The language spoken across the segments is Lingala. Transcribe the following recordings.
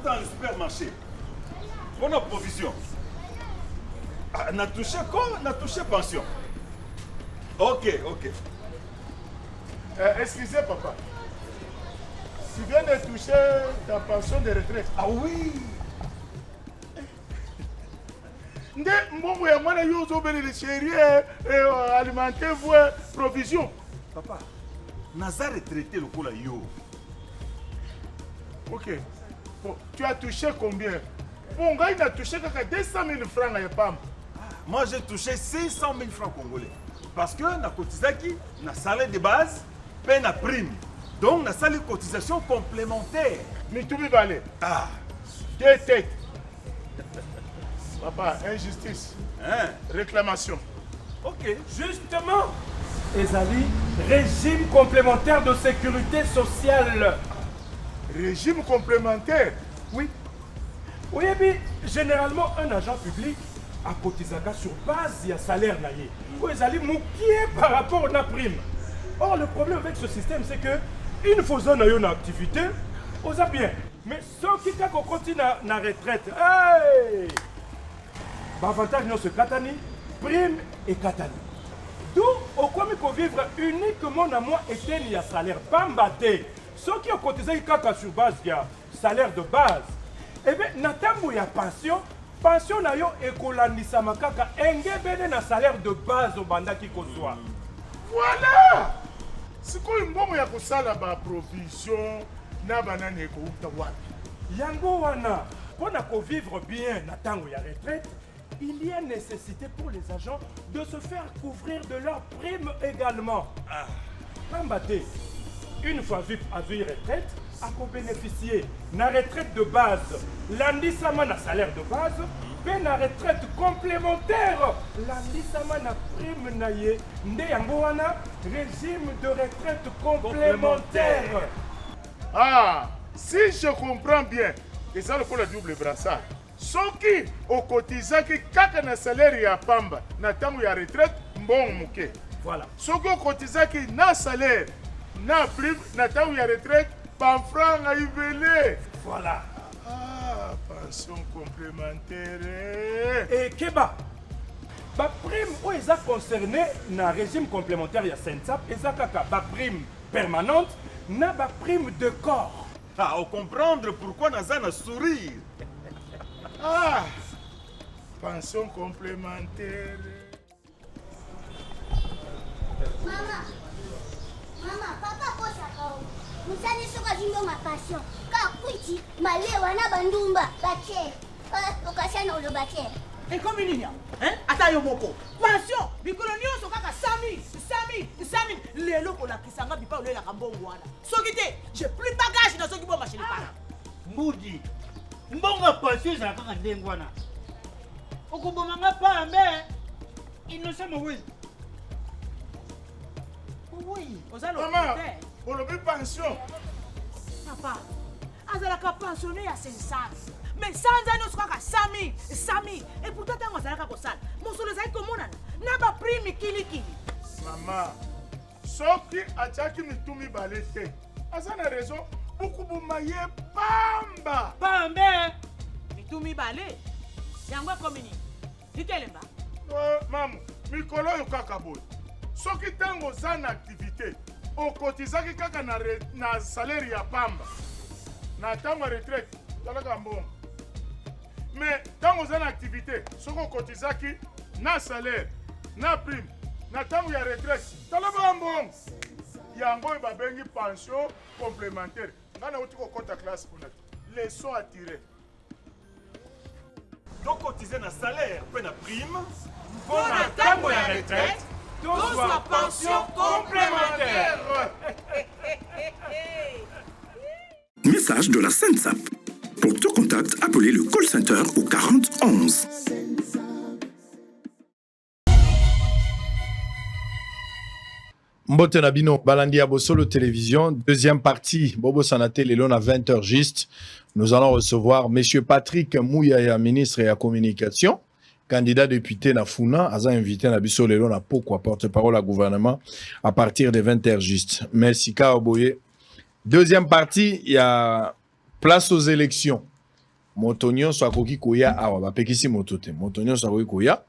Dans le supermarché, on a provision. On a touché quoi? On a touché pension. Ok. Excusez, papa. Tu viens de toucher ta pension de retraite. Ah oui. Nde mbongo ya mwana yo ozobelele chéri alimentaire voie provision. Papa, naza retraité le coup là yo. Ok. Bon, tu as touché combien? Bon, gars, il a touché 200 000 francs à PAM. Moi, j'ai touché 500 000 francs congolais. Parce que na cotisaki, na salaire de base, paie na prime. Donc, na salaire de cotisation complémentaire. Mais tu veux aller? Ah. Deux têtes. Papa, injustice. Hein? Réclamation. Ok. Justement, Ezali, régime complémentaire de sécurité sociale. Régime complémentaire? Oui. Oui, et puis, généralement, un agent public a cotisé sur base de salaire naïe. Ou Ezali moukié par rapport à la prime. Or, le problème avec ce système, c'est que une fois qu'on a une activité, on a bien. Mais ceux qui continuent à la retraite, hey! Avantage nous se katani, prime et katani. D'où au quoi il faut vivre uniquement dans moi et à salaire pas mbatté. Ceux qui ont cotisé sur base de salaire de base. Eh bien, natambo ya pension na yo ekolandisa makaka engebene na salaire de base au banda qui kozwa. Voilà! C'est quoi une bombe ya kosala ba provision na banane ekouta wapi? Yango wana, pour vivre bien na tango ya retraite, il y a nécessité pour les agents de se faire couvrir de leurs primes également. Pambaté, une fois à vie retraite, à bénéficier de la retraite de base, l'andissement na salaire de base, puis la retraite complémentaire, l'andissement na prime naye, nde yango wana, régime de retraite complémentaire. Ah, si je comprends bien, et ça le pour le double brassard. Soki okotizaki kaka na salaire ya pamba na tango ya retraite mbongo muke. Voilà. Soki okotizaki na salaire na prime na tango ya retraite pamfranga ibele. Voilà. Ah, pension complémentaire. Et Keba, ba prime où ils ont concerné na régime complémentaire ya SENSAP, ils ont kaka ba prime permanente na ba prime de corps. Ah, on comprendre pourquoi naza na sourire. Ah, pension complémentaire. Maman, papa kosa kao. Musani soka zimbo ma passion. Ka kwiti malewa na bandumba bache. Okashana olo bache. Et comme une ligne, hein? Attends, moko. Pension, bikolonio so kaka 100 000. Lelo ko la kisanga bipa ole la kambongo wana. Sokite, j'ai plus de bagages dans soki bo machine para. Mbudi. Mbongo pension za kaka ndengwana. Okubomanga pa mbe. Innocent oui. Oui, osalo. Maman, pour le pension. Papa, azalaka pensionné à 500. Mais sans années, on a 100 000. Et pourtant, on a 100 000. Mon solo, c'est comme on a. N'a pas pris mi kili. Maman, soki achaki mitumi balete. Azana raison, beaucoup de maye pamba. Pamba. Mitumi balé. Yangwa komini. Ditelemba. Maman, mikolo yo kaka boy. Soki tango zana activité, o kotizaki kaka na salaire ya pamba. Na tango retraite, talaka mbongo. Mais tant que vous avez une activité, ce qu'on cotise na salaire, na prime, na tango ya retraite, talaba mbongo. Yango ba bengi pension complémentaire. Ngana uti ko kota classe pour leçon à tirer. Donc cotiser na salaire, puis na prime, pour la tango ya retraite, donc soit pension complémentaire. Message de la SENSAP. Pour tout contact, appelez le call center au 40 11. Mbote Nabino, Balandi Abosolo Télévision, deuxième partie, Bobo Sanate, Lelon à 20h juste. Nous allons recevoir M. Patrick Mouyaya, ministre de la Communication, candidat député na Funa, aza invité na biso lelo na pourquoi porte-parole à gouvernement à partir de 20h juste. Merci Kaoboye. Deuxième partie, il y a place aux élections. Motonio soit koki koya awa ba pekisi motote. Motonio soit koki koya.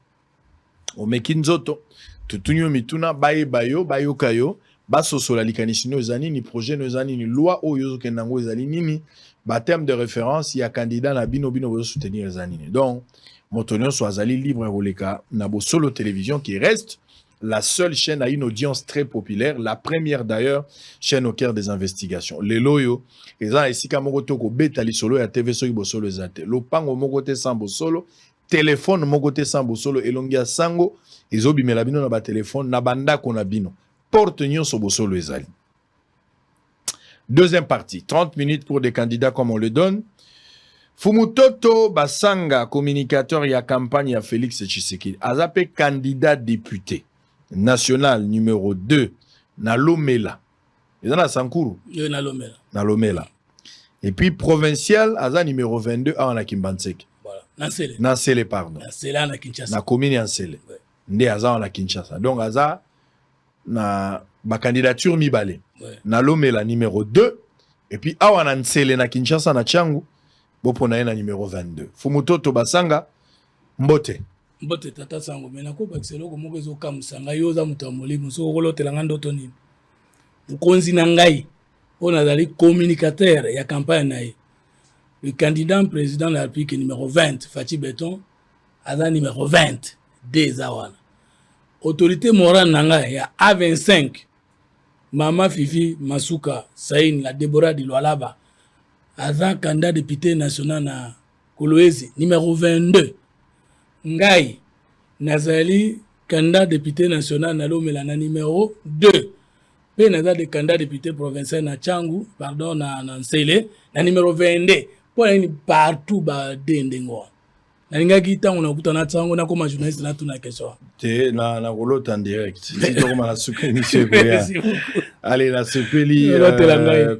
O mekinzoto. Tutunyo mituna baye bayo kayo. Baso sola likanisi no zani ni projet no zani ni loi o yozo kenango zali nini. Ba terme de référence, il y a candidat na bino bozo soutenir zani. Donc Motonio soit zali libre roleka na bo solo télévision qui reste la seule chaîne à une audience très populaire, la première d'ailleurs chaîne au cœur des investigations. Les loyo, et ça ici quand mogoto ko betali solo ya TV so solo zate. Lopango mogote sambo solo, téléphone mogote sambo solo elongia sango, ezobi melabino na ba téléphone na banda ko na bino. Porte nyonso bo solo ezali. Deuxième partie, 30 minutes pour des candidats comme on le donne. Fumutoto Basanga, communicateur et à campagne à Félix Tshisekedi, azapé candidat député national numéro 2, na Lomela. Il y en a Sankuru. Na Lomela. Na Lomela. Et puis provincial, aza numéro 22 à Kimbansek. Voilà. Nansele. Nansele, pardon. Nansele na Kinshasa. Na commune Nansele. Ouais. Nde aza na Kinshasa. Donc aza na ba candidature mibale. Ouais. Na Lomela numéro 2 et puis awa na Nsele na Kinshasa na Tchangu. Bopona na numéro 22. Fumutoto Basanga Mbote. Mbote tata sango mena ko bakiselo ko moko ezoka musanga yoza muto molimo so kolotela ngando toni. Mukonzi na ngai on azali communicateur ya campagne na ye. Le candidat président de la République numéro 20 Fachi Beton aza numéro 20 des awana. Autorité morale na ngai ya A25 Mama Fifi Masuka Saïn la Deborah di Lualaba aza candidat député national na Kolwezi numéro 22. Ngai nazali candidat député national na Lomela na numéro 2. Pe naza de candidat député provincial na Tchangu, pardon na Nsele na numéro 22. Pour ni partout ba dendengo. Na ngaki tango na kutana Tchangu na koma journaliste na tuna question. Te na rolot en direct. Si to koma na suka ni sekoya. Allez la sepeli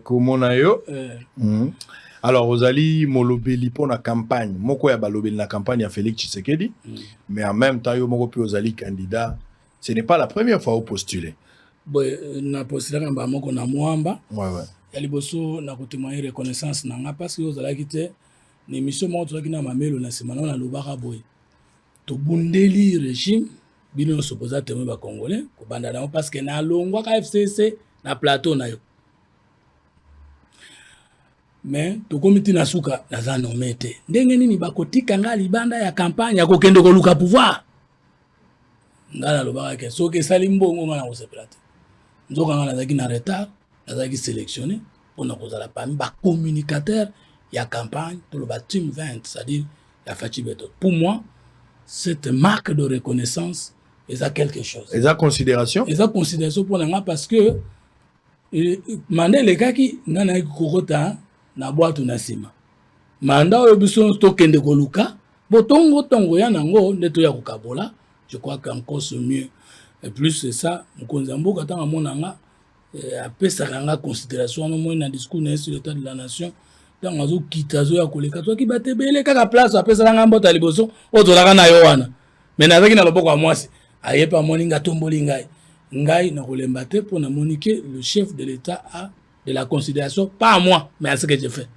komona yo. Alors, Ozali molobeli pour la campagne. Moko ya balobeli la campagne à Félix Tshisekedi. Mais en même temps, yo moko pi Ozali candidat. Ce n'est pas la première fois où postuler. Bon, na postulé kamba moko na mwamba. Ouais. Ya liboso na kotémoigner reconnaissance na nga parce que Ozala kité ni mission mo to kina mamelo na semana na lobaka boy. To bundeli régime bino sopoza témoin ba congolais ko banda na parce que na longwa ka FCC na plateau na yo. Mais to komiti na suka na za nomete ndenge nini bakotika nga libanda ya campagne ya kokende ko luka pouvoir ngala lobaka ke soke sali mbongo ngana ko seplate nzoka ngana zaki na retard zaki sélectionné pour na kozala parmi ba communicateur ya campagne to le team 20 c'est-à-dire la Fachi Beton. Pour moi cette marque de reconnaissance est à quelque chose. Et ça considération pour nga parce que mandele kaki ngana kokota na boîte na sima manda oyo biso to kende koluka botongo tongo ya nango ndeto ya kokabola. Je crois qu'encore c'est mieux et plus c'est ça mokonzi mboka tanga monanga apesaka nga considération no mo na discours na sur l'état de la nation tanga zo kitazo ya koleka to ki batebele kaka place apesaka nga mbota liboso otolaka na yo wana mais nazaki na loboko ya mwasi ayepa moninga tomboli ngai na kolemba te pour na moniquer le chef de l'état a de la considération, pas à moi, mais à ce que j'ai fait.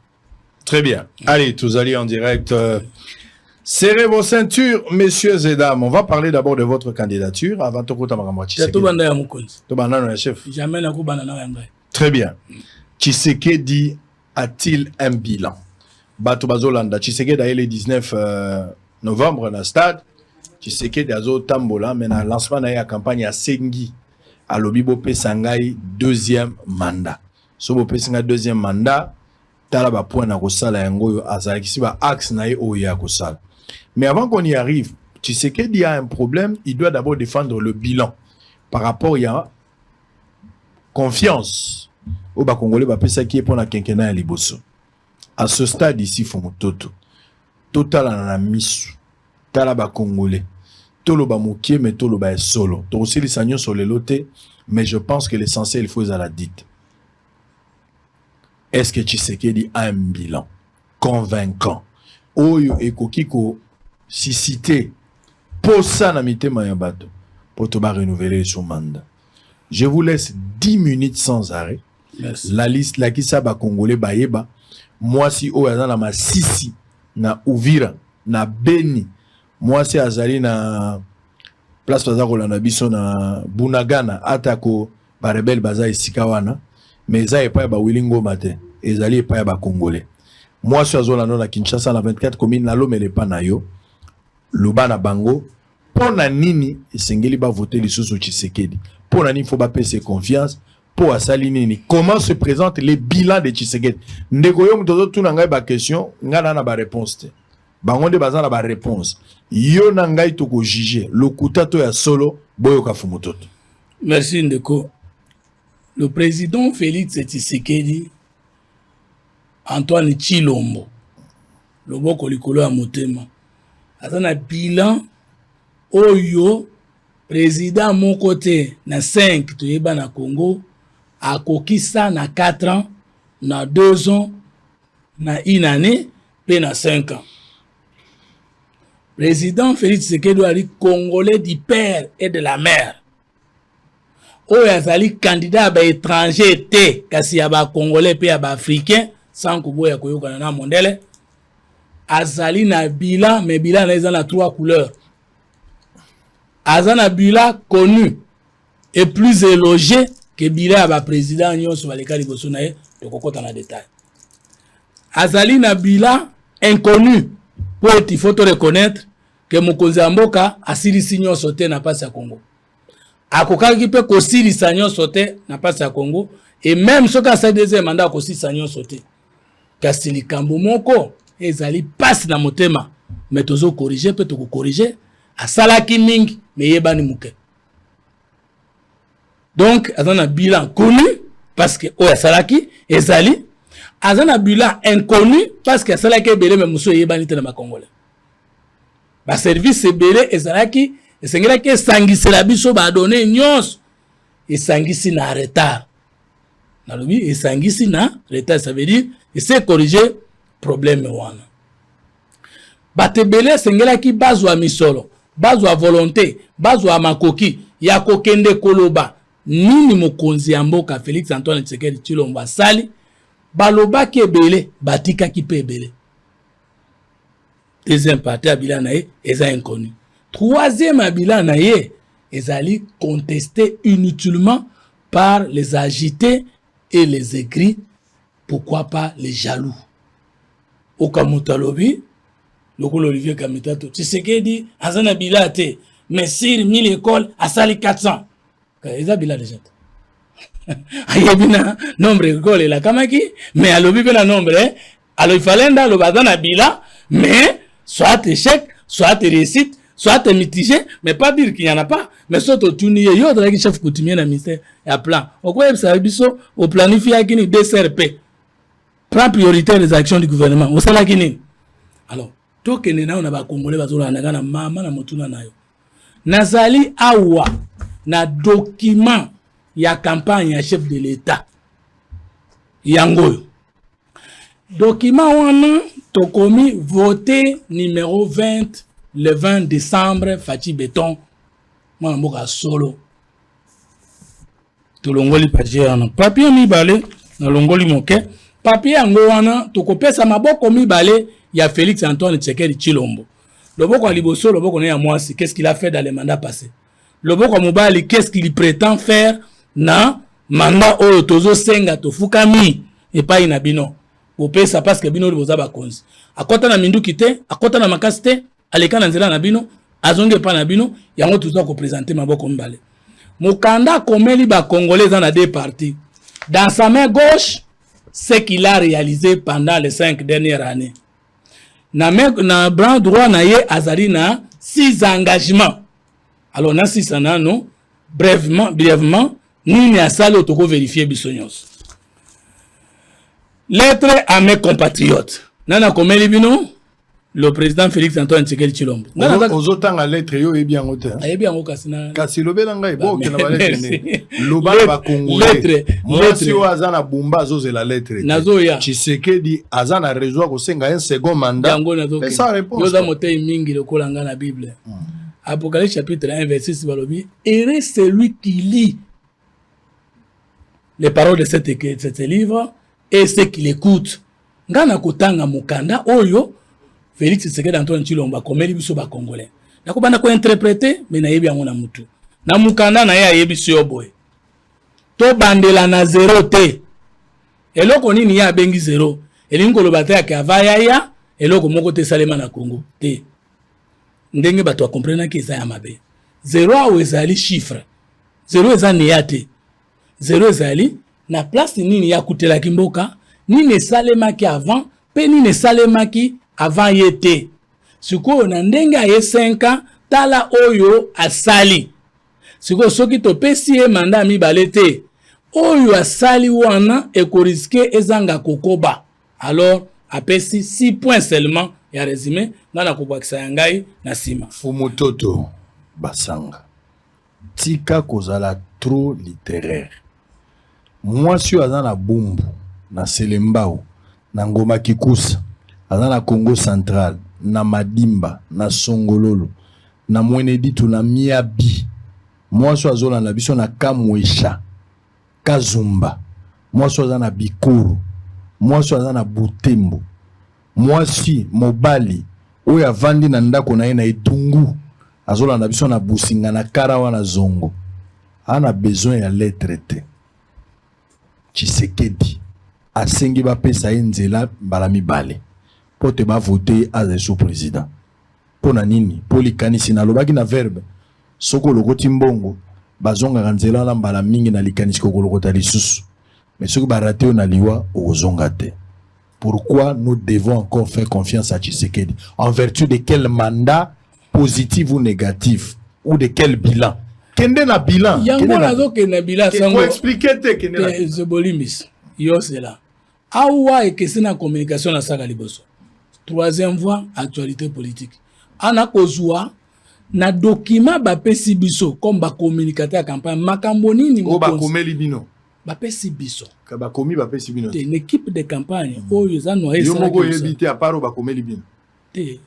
Très bien. Allez, tous allez en direct. Serrez vos ceintures, messieurs et dames. On va parler d'abord de votre candidature avant de Jamais Très bien. Tshisekedi a-t-il un bilan? Bato Bazolanda. Tshisekedi a le 19 novembre dans le stade. Tshisekedi a tambola, mais dans le lancement de la campagne à Sengi, à Lobibo Pesangai, deuxième mandat. Sobo Pesangai, deuxième mandat. Tala ba point na kosala yango azali kisi ba axe na ye oya kosala. Mais avant qu'on y arrive, Tshisekedi a un problème, il doit d'abord défendre le bilan par rapport à confiance au ba Congolais ba pesa qui est pour la quinquennat ya liboso. À ce stade ici Fumutoto total na misu tala ba Congolais tolo ba mokie mais tolo ba solo to aussi les sagnon sur les lotés, mais je pense que l'essentiel il faut à la dite. Est-ce que Tshisekedi a un bilan convaincant? Oyo ekokiko si cité posa na mitema ya bato pour te renouveler son mandat. Je vous laisse 10 minutes sans arrêt. Merci. La liste la kisa ba congolais bayeba moi si o yazana ma Sisi na Uvira na Beni moi si azali na place bazako na biso na Bunagana atako ba rebelle baza esika wana mais za epa ba Wilingo matin ezali epa ba congolais moi si azola na Kinshasa na 24 communes na lomele pa na yo lobana bango pona nini esengeli ba voter lisusu Tshisekedi pona nini faut ba pese confiance pour asali nini comment se présente les bilans de Tshisekedi ndeko yo mutozo tuna ngai ba question ngana na ba réponse te bango nde baza na ba réponse yo na ngai to ko juger lokuta to ya solo boyo ka fumutoto. Merci Ndeko. Le président Félix Tshisekedi Antoine Tshilombo loboko likolo ya motema azana bilan oyo président mon côté na 5 toyeba na Congo akokisa na 4 ans na 2 ans na 1 année pe na 5 ans. Président Félix Tshisekedi ali congolais du père et de la mère. Oyo azali candidat ba étranger te kasi ya ba congolais pe ya ba africain sans kuboya koyokana na mondele. Azali na bilan mais bilan na ezana 3 couleurs. Azana bilan connu et plus élogé que bilan ba président nyonso baleka liboso na ye to kokota na détail. Azali na bilan inconnu pour il faut te reconnaître que mokonzi ya mboka asilisi nyonso te na pasi ya Congo. Akokaki pe kosilisa nyonso te na pasi ya Congo et même soki asali deuxième mandat akosilisa nyonso te. Kasi likambo moko ezali pasi na motema mais tozo corriger pe toko corriger asalaki mingi mais yebani muke. Donc azana bilan connu parce que oya salaki ezali azana bilan inconnu parce que asalaki ebele mais muso yebani te na makongole. Ba service ebele ezalaki esengelaki esangisela biso ba donner nyonso esangisi na retard. Na lobi esangisi na retard, ça veut dire essayer corriger problème wana. Batebele esengelaki bazwa misolo, bazwa volonté, bazwa makoki ya kokende koloba nini mokonzi ya mboka Félix Antoine Tshisekedi Tshilombo asali balobaki ebele batikaki pe ebele. Deuxième partie bilan na ye eza inconnu. Troisième bilan na ye ezali contesté inutilement par les agités et les aigris, pourquoi pas les jaloux. Okamutalobi lokolo Olivier Kamitato Tshisekedi azana bilan te mais sur 1000 écoles asali 400 eza bilan déjà. Ayebina nombre école la kamaki mais alobi pe na nombre alors il fallait nda lo bazana bilan mais soit échec, soit réussite, soit mitigé, mais pas dire qu'il n'y en a pas. Mais surtout, tu n'y es, il y a un chef coutumier dans le ministère, il y a plan. Au quoi, ça veut dire au planifié à une DCRP. Prend priorité les actions du gouvernement. Au salaire qui alors, tout ce que nous avons congolais, nous avons maman na motuna na yo. Nazali awa na document ya campagne ya chef de l'État. Yangoyo. Document wana to commis voté numéro 20 le 20 décembre Fati Béton mwana mboka solo to longoli papier mibale na longoli moke papier yango wana to kopesa maboko mibale ya Félix Antoine Tshisekedi Tshilombo loboko ya liboso loboko na ya mwasi qu'est-ce qu'il a fait dans les mandats passés loboko ya mobali qu'est-ce qu'il prétend faire na mandat oyo tozo senga to fukami epai na bino opesa parce que bino boza bakonzi akota na minduki te akota na makasi te aleka na nzela na bino azonge pa na bino yango tuza ko présenter maboko mbale mukanda komeli ba congolais dans deux parties dans sa main gauche ce qu'il a réalisé pendant les 5 dernières années na bras droit na ye azali na 6 engagements alors na 6 non brièvement nini asali otoko vérifier biso nyonso. Lettre à mes compatriotes. Nana komeli bino le président Félix Antoine Tshisekedi Tshilombo. Ozotanga lettre yo ebi yango te. Ebi yango kasina. Kasi lobela ngai bo ke na ba lettre ne. Lobala ba congolais. Lettre yo azana bumba zoze la lettre. Nazoya. Tshisekedi azana réseau ko senga un second mandat. Yango nazo. Mais ça réponse. Yoza motei mingi lokola nga na Bible. Apocalypse chapitre 1, verset 6, heureux celui qui lit les paroles de cet livre et ceux qui l'écoutent. Ngana kotanga mukanda oyo Félix Tshisekedi Antoine Tshilombo komeli biso ba Congolais. Nakobanda ko interpréter mais na yebi yango na mutu. Na mukanda na ya yebi so boy. To bandela na zero te. Eloko nini ya bengi zero. Elingo lobata ya kavaya ya eloko moko te salema na Congo te. Ndenge bato comprendre que ça ya mabe. Zero awe ezali chiffre. Zero ezani ya te. Zero ezali na place nini ya kutela kimboka nini salemaki avant pe nini salemaki avant yete. Siko na ndenge aye 5 ans tala oyo asali. Siko soki to pesi e manda mibale te. Oyo asali wana ekoriske ezanga kokoba. Alors apesi 6 points seulement ya résumé na kobakisa yangai na sima. Fumutoto basanga. Tika kozala trop littéraire. Moi si aza na bumbu na Selembao na Ngoma Kikusa aza na Congo Central na Madimba na Songololo na Mweneditu na Miabi. Moi si azola na biso na Kamwesha Kazumba. Moi si aza na Bikoro. Moi si aza na Butembo. Moi si mobali oyo avandi na ndako na ye na Etungu azola na biso na Businga na Karawa na Zongo. Ana besoin ya lettre te. Tshisekedi asengi ba pesa nzela mbala mibale po te ba voter as sous-président. Pona nini? Polikanisi na lobaki na verbe soko lokoti mbongo bazonga nzela na mbala mingi na likanisi ko lokota lisusu. Mais soko ba raté na liwa ozonga te. Pourquoi nous devons encore faire confiance à Tshisekedi? En vertu de quel mandat positif ou négatif ou de quel bilan? Kende na bilan. Yango nazo kende bilan sango. Faut expliquer te kende na. Zebolimis. Yo c'est là. Awa et que c'est na communication na saka liboso. Troisième voie, actualité politique. Ana kozwa na document ba pesi biso comme ba communicateur campagne makambo nini mo ba komeli bino. Ba pesi biso. Ka ba komi ba pesi bino. Une équipe de campagne oyo za no esa. Yo moko yebite à part ba komeli bino. Te.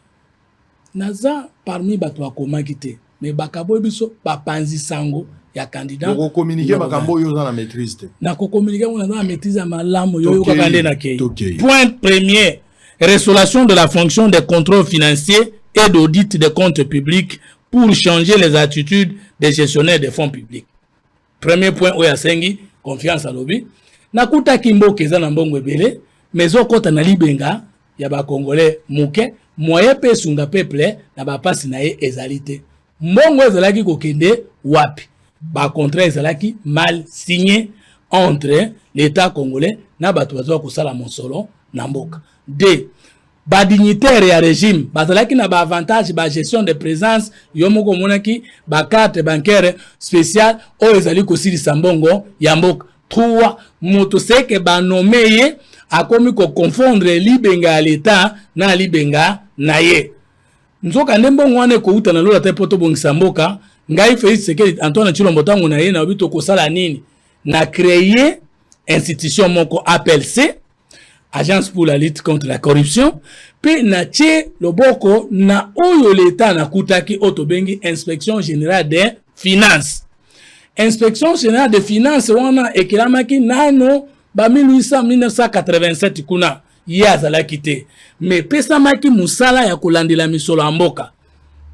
Naza parmi bato akomaki te. Mais bakabo biso bapanzi sango ya candidat. Donc communiquer makambo yo za na maîtrise te. Na ko communiquer on na maîtrise ya malamu yo ko kande na kei. Point premier, restauration de la fonction de contrôle financier et d'audit des comptes publics pour changer les attitudes des gestionnaires des fonds publics. Premier point oya sengi confiance à lobby. Na kuta kimboke za na mbongo ebele, mais okota na libenga ya ba Congolais muke, moyen pe sunga peuple na ba pasi na ye ezalité. Mbongo ezalaki kokende wapi ba contrat ezalaki mal signé entre l'état congolais na bato bazo kosala mosolo na mboka. D. Ba dignitaire ya régime bazalaki na ba avantage ba gestion de présence yo moko monaki ba carte bancaire spéciale o ezali kosilisa mbongo ya mboka. 3. Moto seke ba nommé akomi ko confondre libenga ya l'état na libenga na ye. Nzoka ndembongo wane ko uta na lola te poto bongisa mboka ngai Félix Tshisekedi Antoine Tshilombo tango na ye na bito ko sala nini na créer institution moko APLC Agence pour la lutte contre la corruption pe na tie loboko na oyo l'état na kutaki otobengi inspection générale des finances. Inspection générale des finances wana ekilamaki nano ba 1987 kuna yazala kité mais pesa maki musala ya kolandela misolo mboka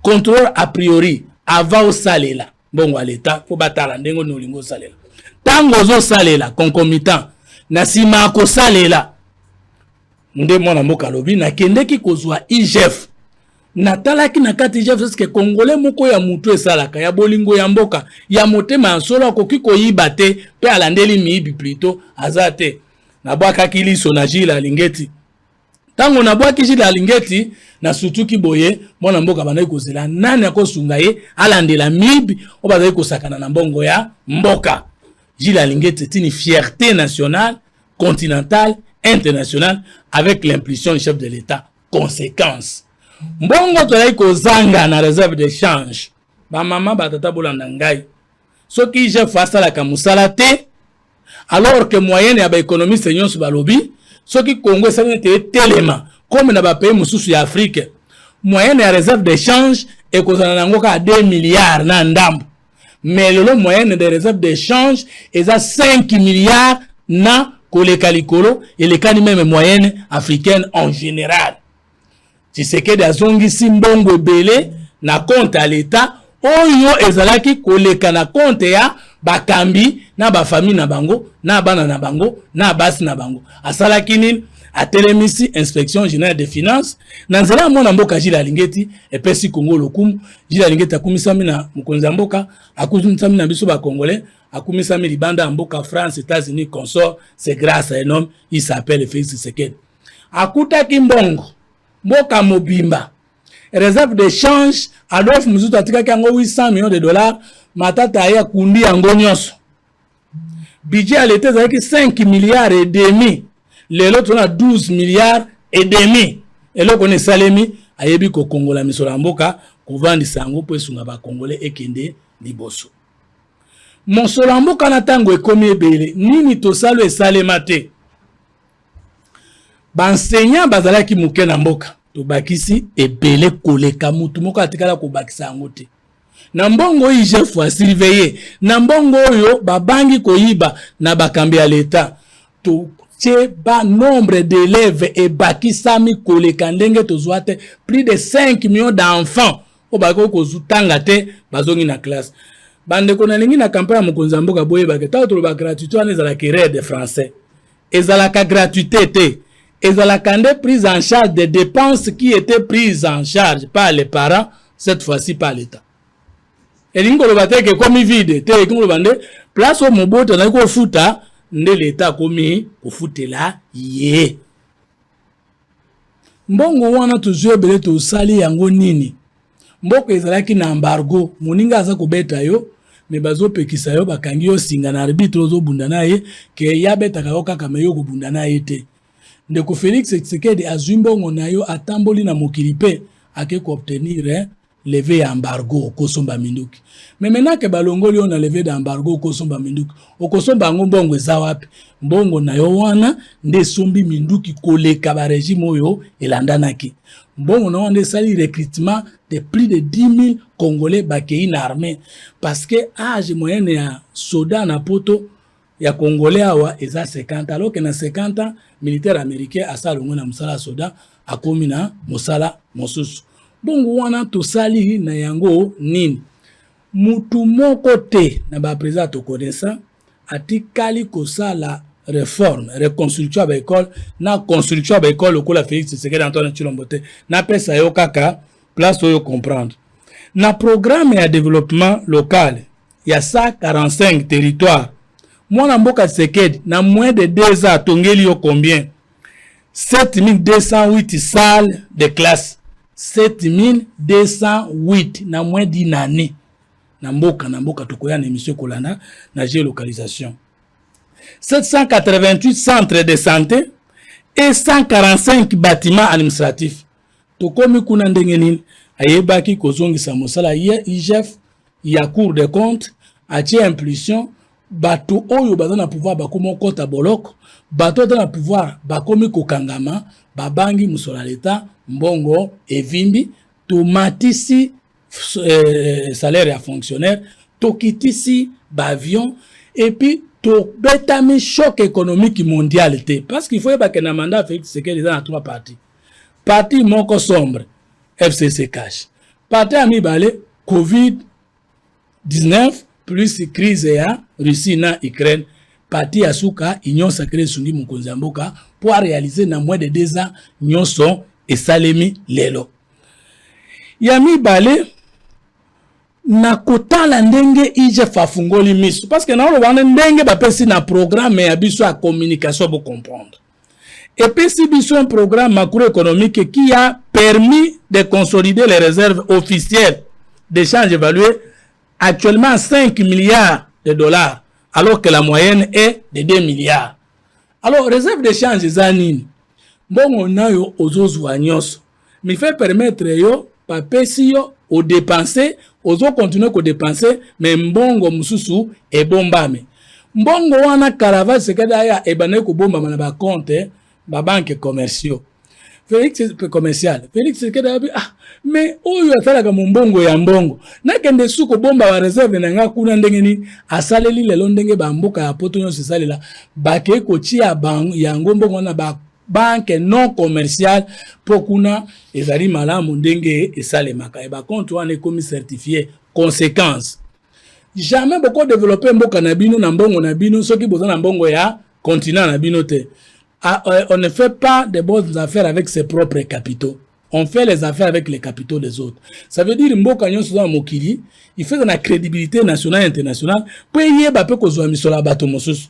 contrôle a priori avant salela bongo l'état faut batala ndengo nolingo salela tango zo salela concomitant na sima ko salela nde mwana mboka lobi na kendeki kozwa IGF na talaki na kati IGF parce que congolais moko ya mutu esalaka ya bolingo ya mboka ya motema ya solo akoki koyiba te pe alandeli miyibi plutôt azate na bwaka kiliso na Gilles Alingeti tango na bwaki Gilles Alingeti na sutuki boye mwana mboka bana ikozela nani akosunga ye alandela miyibi obazali kosakana na mbongo ya mboka. Gilles Alingeti est une fierté nationale, continentale, internationale avec l'impulsion du chef de l'État. Conséquence. Mbongo tolai kozanga na réserve de change. Ba mama batata bolanda ngai. Soki je fasa la kamusala te alors que moyenne ya ba économiste nyonso balobi soki Congo ça te telema comme na ba pays mususu ya Afrique moyenne ya réserve d'échange ekozala nango ka 2 milliards na ndambo. Mais le moyenne de réserve d'échange est à 5 milliards na koleka likolo et les cas même moyenne africaine en général. Si c'est que des zongisi mbongo ebele na compte à l'état oyo ezalaki koleka na compte ya bakambi na ba famille na bango na bana na bango na basi na bango asalaki nini atelemisi inspection générale des finances na nzela mona mboka jila lingeti epesi Congo lokumu jila lingeti akumisami na mukonza mboka akumisami na biso ba congolais akumisami libanda mboka France États-Unis consort c'est grâce à un homme il s'appelle Félix Tshisekedi akutaki mbongo mboka mobimba réserve d'échange Adolphe Muzutu atikaki yango 800 millions de dollars matata ya kundi yango nyonso budget à l'état ezalaki 5 milliards et demi lelo tona 12 milliards et demi eloko ne salemi ayebi ko kongola misola mboka kovandisa yango po esunga ba congolais ekende liboso mosolo mboka na tango ekomi ebele nini tosalo esalema te banseignant bazalaki muke na mboka tobakisi ebele koleka mutu moko atikala kobakisa yango te na mbongo ije fois surveiller na mbongo oyo babangi koyiba na bakambi ya leta to tche ba nombre d'élèves et bakisami koleka ndenge tozwate plus de 5 millions d'enfants o bako kozutanga te bazongi na classe bande kona lingi na campagne mokonza mboka boye baketa to ba gratuité wana ezala kere de français ezala ka gratuité te ezala kande prise en charge des dépenses qui étaient prises en charge par les parents cette fois-ci par l'état elingo lo bateke komi vide te elingo lo bande place au moboto na ko futa nde l'état komi kofutela ye mbongo wana tuzwe bele to sali yango nini mboko ezalaki na embargo moninga aza kobeta yo me bazo pekisa yo bakangi yo singa na arbitre ozo bunda naye ke ya beta ka kaka me yo ko bunda naye te ndeko Félix Tshisekedi azumbongo na yo atamboli na mokili pe ake ko obtenir levé embargo kosomba minduki mais maintenant que balongoli on a levé d'embargo kosomba minduki okosomba ngombongo eza wapi mbongo na yo wana nde sombi minduki koleka ba régime oyo elandanaki mbongo na wana sali recrutement de plus de 10 000 congolais bakei na armée parce que âge moyenne ya soda na poto ya congolais awa eza 50 alors que na 50 ans militaire américain asalongo na musala soda akomi na musala mosusu bongo wana tosali na yango nini mutu moko te na ba président to connaissant atikali kosala réforme reconstruction ba école na construction ba école lokola Félix Tshisekedi Antoine Tshilombo te na pesa yo kaka place oyo comprendre na programme ya développement local ya 145 territoires mwana mboka Tshisekedi na moins de 2 ans tongeli yo combien 7208 salles de classe 7208 na moins d'une année na mboka tokoya na émission kolanda na géolocalisation 788 centres de santé et 145 bâtiments administratifs tokomi kuna ndenge nini ayebaki kozongisa mosala ya IGF ya Cour des comptes atie impulsion bato oyo bazana pouvoir bakomo kota boloko bato na pouvoir bakomi kokangama babangi musola leta mbongo evimbi tomatisi salaire ya fonctionnaire tokitisi bavion et puis to betami choc économique mondial te parce qu'il faut yebake na mandat Félix Tshisekedi eza na 3 parties parti moko sombre FCC cash parti ya mibale COVID-19 plus crise ya Russie na Ukraine parti ya suka union sacrée sungi mokonzi mboka pour réaliser na moins de 2 ans nyonso esalemi lelo ya mibale na kotala ndenge ije fafungoli miso parce que na lo ndenge bapesi na programme ya biso ya communication pour comprendre et puis si biso un programme macroéconomique qui a permis de consolider les réserves officielles d'échange évaluées actuellement à 5 milliards de dollars alors que la moyenne est de 2 milliards. Alors réserve d'échange zanini mbongo nayo ozozwa nyonso mais il fait permettre yo papesi yo o dépenser ozo continuer ko dépenser mais mbongo mususu e bombame mbongo wana Caravage Tshisekedi aya ebane ko bomba na ba compte ba banque commerciaux Félix commercial. Félix Tshisekedi ah mais oyo asalaka mbongo ya mbongo. Nakende suko bomba wa reserve na nga kuna ndenge ni asaleli lelo ndenge ba mboka ya poto nyonso salela bake ko tia bang ya ngombo na ba banque non commerciale pour kuna ezali malamu ndenge esalemaka e ba compte wana ekomi certifié conséquence. Jamais beaucoup développer mboka na bino na mbongo na bino soki boza na mbongo ya continent na bino te. On ne fait pas de bonnes affaires avec ses propres capitaux. On fait les affaires avec les capitaux des autres. Ça veut dire mboka nyonso za mokili, il fait de la crédibilité nationale et internationale pour yeba pe ko zo misola bato mosusu.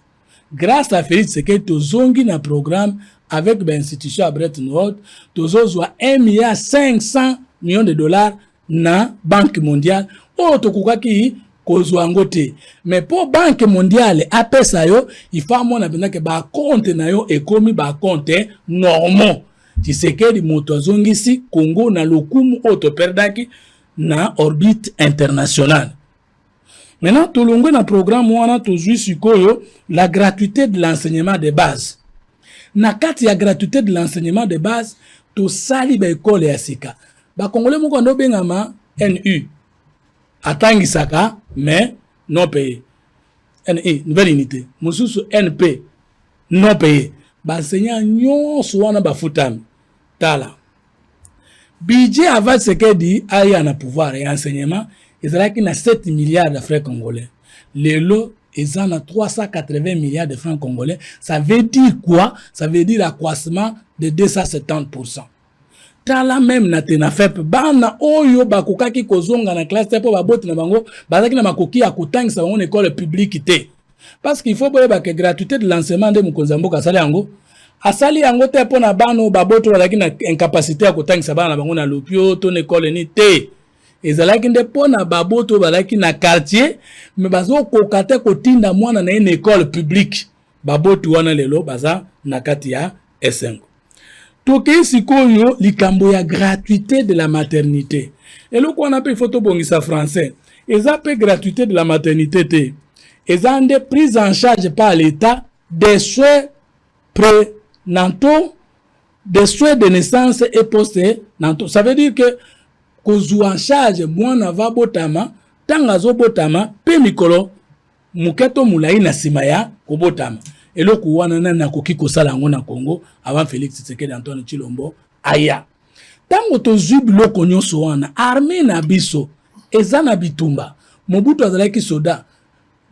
Grâce à Félix Tshisekedi tozongi na programme avec l'institution à Bretton Woods, tozozwa 1,5 milliard de dollars na Banque mondiale. O tokukaki kozwango te. Mais pour Banque mondiale apesa yo, il faut amona bena ke ba compte na yo ekomi ba compte normaux. Tshisekedi moto azongisi Congo na lokumu oto perdaki na orbite internationale. Maintenant tolongwe na programme wana tozui sikoyo la gratuité de l'enseignement de base. Na kati ya gratuité de l'enseignement de base to sali ba école ya sika. Ba congolais moko ndo bengama NU. Atangisaka mais non payé. NE nouvelle unité. Mususu NP non payé. Ba enseignant nyonso wana ba futami. Tala. Budget avant Tshisekedi aya na pouvoir et enseignement, ezalaki na 7 milliards de francs congolais. Lelo ezana 380 milliards de francs congolais. Ça veut dire quoi? Ça veut dire accroissement de 270%. Tala même na tena fep bana oyo bakokaki kozonga na classe te po baboti na bango bazaki na makoki ya kotangisa bango na école publique te. Parce qu'il faut boyeba que gratuité de l'enseignement de mokonzi mboka asali yango. Asali yango te po na bano baboto bazaki na incapacité ya kotangisa bana na bango na lopio to na école ni te. Ezalaki nde po na baboto bazaki na quartier mais bazo kokate kotinda mwana na une école publique. Baboto wana lelo baza na kati ya S5. Toke sikoyo likambo ya gratuité de la maternité. Et le qu'on appelle photo bongisa français. Eza pe gratuité de la maternité te. Eza ande prise en charge par l'État des soins prénataux, des soins de naissance et post-nataux. Ça veut dire que kozu en charge mwana va botama, tanga zo botama, pe mikolo muketo mulai na simaya ko botama. Et le kouwana na koki kosala ngo na Congo avant Félix Tshisekedi Antoine Tshilombo aya. Tango tozu biloko nyonso wana armée na biso eza na bitumba. Mobutu azalaki soda,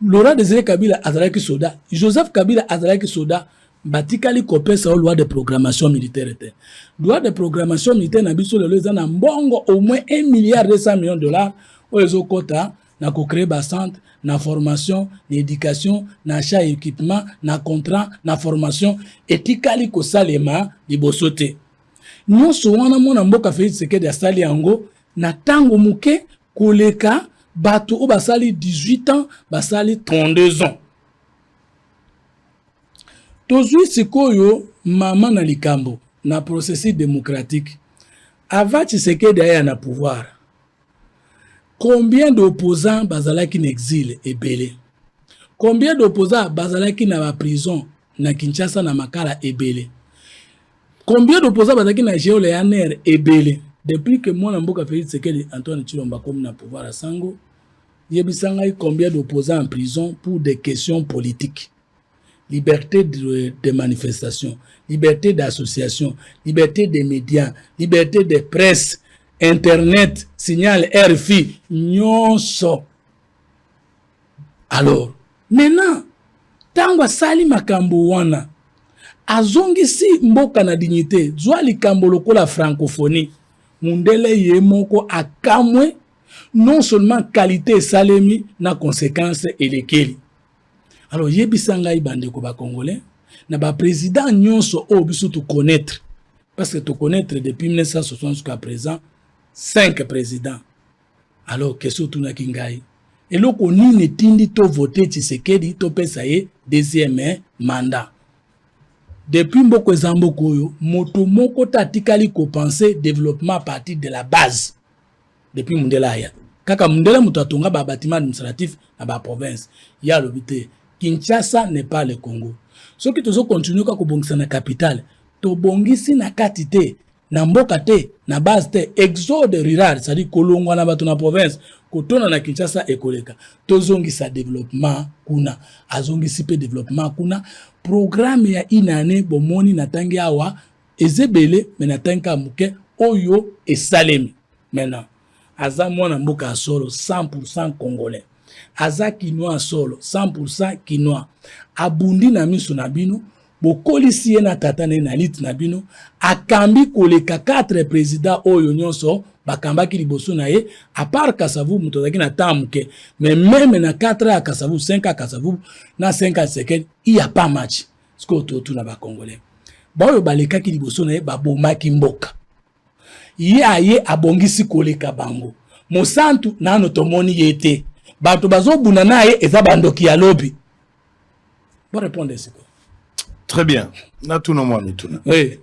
Laurent Désiré Kabila azalaki soda, Joseph Kabila azalaki soda, batikali kopesa loi de programmation militaire te. Loi de programmation militaire na biso lelo eza na mbongo au moins 1,2 milliard de dollars o ezokota na ko créer ba centre na formation, na éducation, na achat équipement, na contrat, na formation, etikali ko salema liboso te. Nyonso wana mona mboka Félix Tshisekedi asali yango na tango muke koleka bato o basali 18 ans, basali 32 ans. Tozui sikoyo mama na likambo na processus démocratique. Avant Tshisekedi aya na pouvoir. Combien d'opposants bazalaki en exil et belé? Combien d'opposants bazalaki na la prison na Kinshasa na Makala et belé? Combien d'opposants bazalaki na Géoléaner et belé? Depuis que moi Mboka Félix Tshisekedi Antoine Tshilombo comme na pouvoir à Sango, yebisanga combien d'opposants en prison pour des questions politiques? Liberté de manifestation, liberté d'association, liberté des médias, liberté de presse, Internet, signal RFI, nyonso. Alors, maintenant, tango sali makambo wana, azongisi mboka na dignité, zwa likambo lokola francophonie, mundele yemoko akamwe, non seulement qualité salemi, na conséquence elekeli. Alors, yebisanga ibande ko ba Congolais, na ba président nyonso o biso to connaître, parce que to connaître depuis 1960 jusqu'à présent, 5 présidents. Alors, question tuna kingai. Et là, on n'y tindi to voter Tshisekedi to pesaye deuxième mandat. Depuis mboko zamboko yo, moto moko tatikali ko penser développement à partir de la base. Depuis Mundela ya. Kaka Mundela mutatonga ba bâtiment administratif na ba province. Ya lobité. Kinshasa n'est pas le Congo. Ce qui toujours continue ka ko bongisa na capitale, to bongisi na katité. na mboka te na base te exode rural c'est-à-dire kolongwa na bato na province kotona na Kinshasa ekoleka tozongisa développement kuna azongisi pe développement kuna programme ya inane bomoni na tangi awa ezebele mais na tangi muke oyo esalemi maintenant aza mwana mboka solo 100% congolais aza kinois solo 100% kinois abundi na miso na bino bokolisi ye na tata na liti na bino akambi koleka 4 présidents oyo nyonso bakambaki liboso na ye à part Kasavu mutozaki na tamuke mais même na 4 à Kasavu 5 à Kasavu na 5 à Sekedi il y a pas match ce que tout na ba congolais boyo balekaki liboso na ye babomaki mboka ye aye abongisi koleka bango mosantu nano tomoni yete bato bazobuna na ye eza bandoki ya lobi bon répondre c'est quoi. Très bien. Na tout no moi mituna. Oui.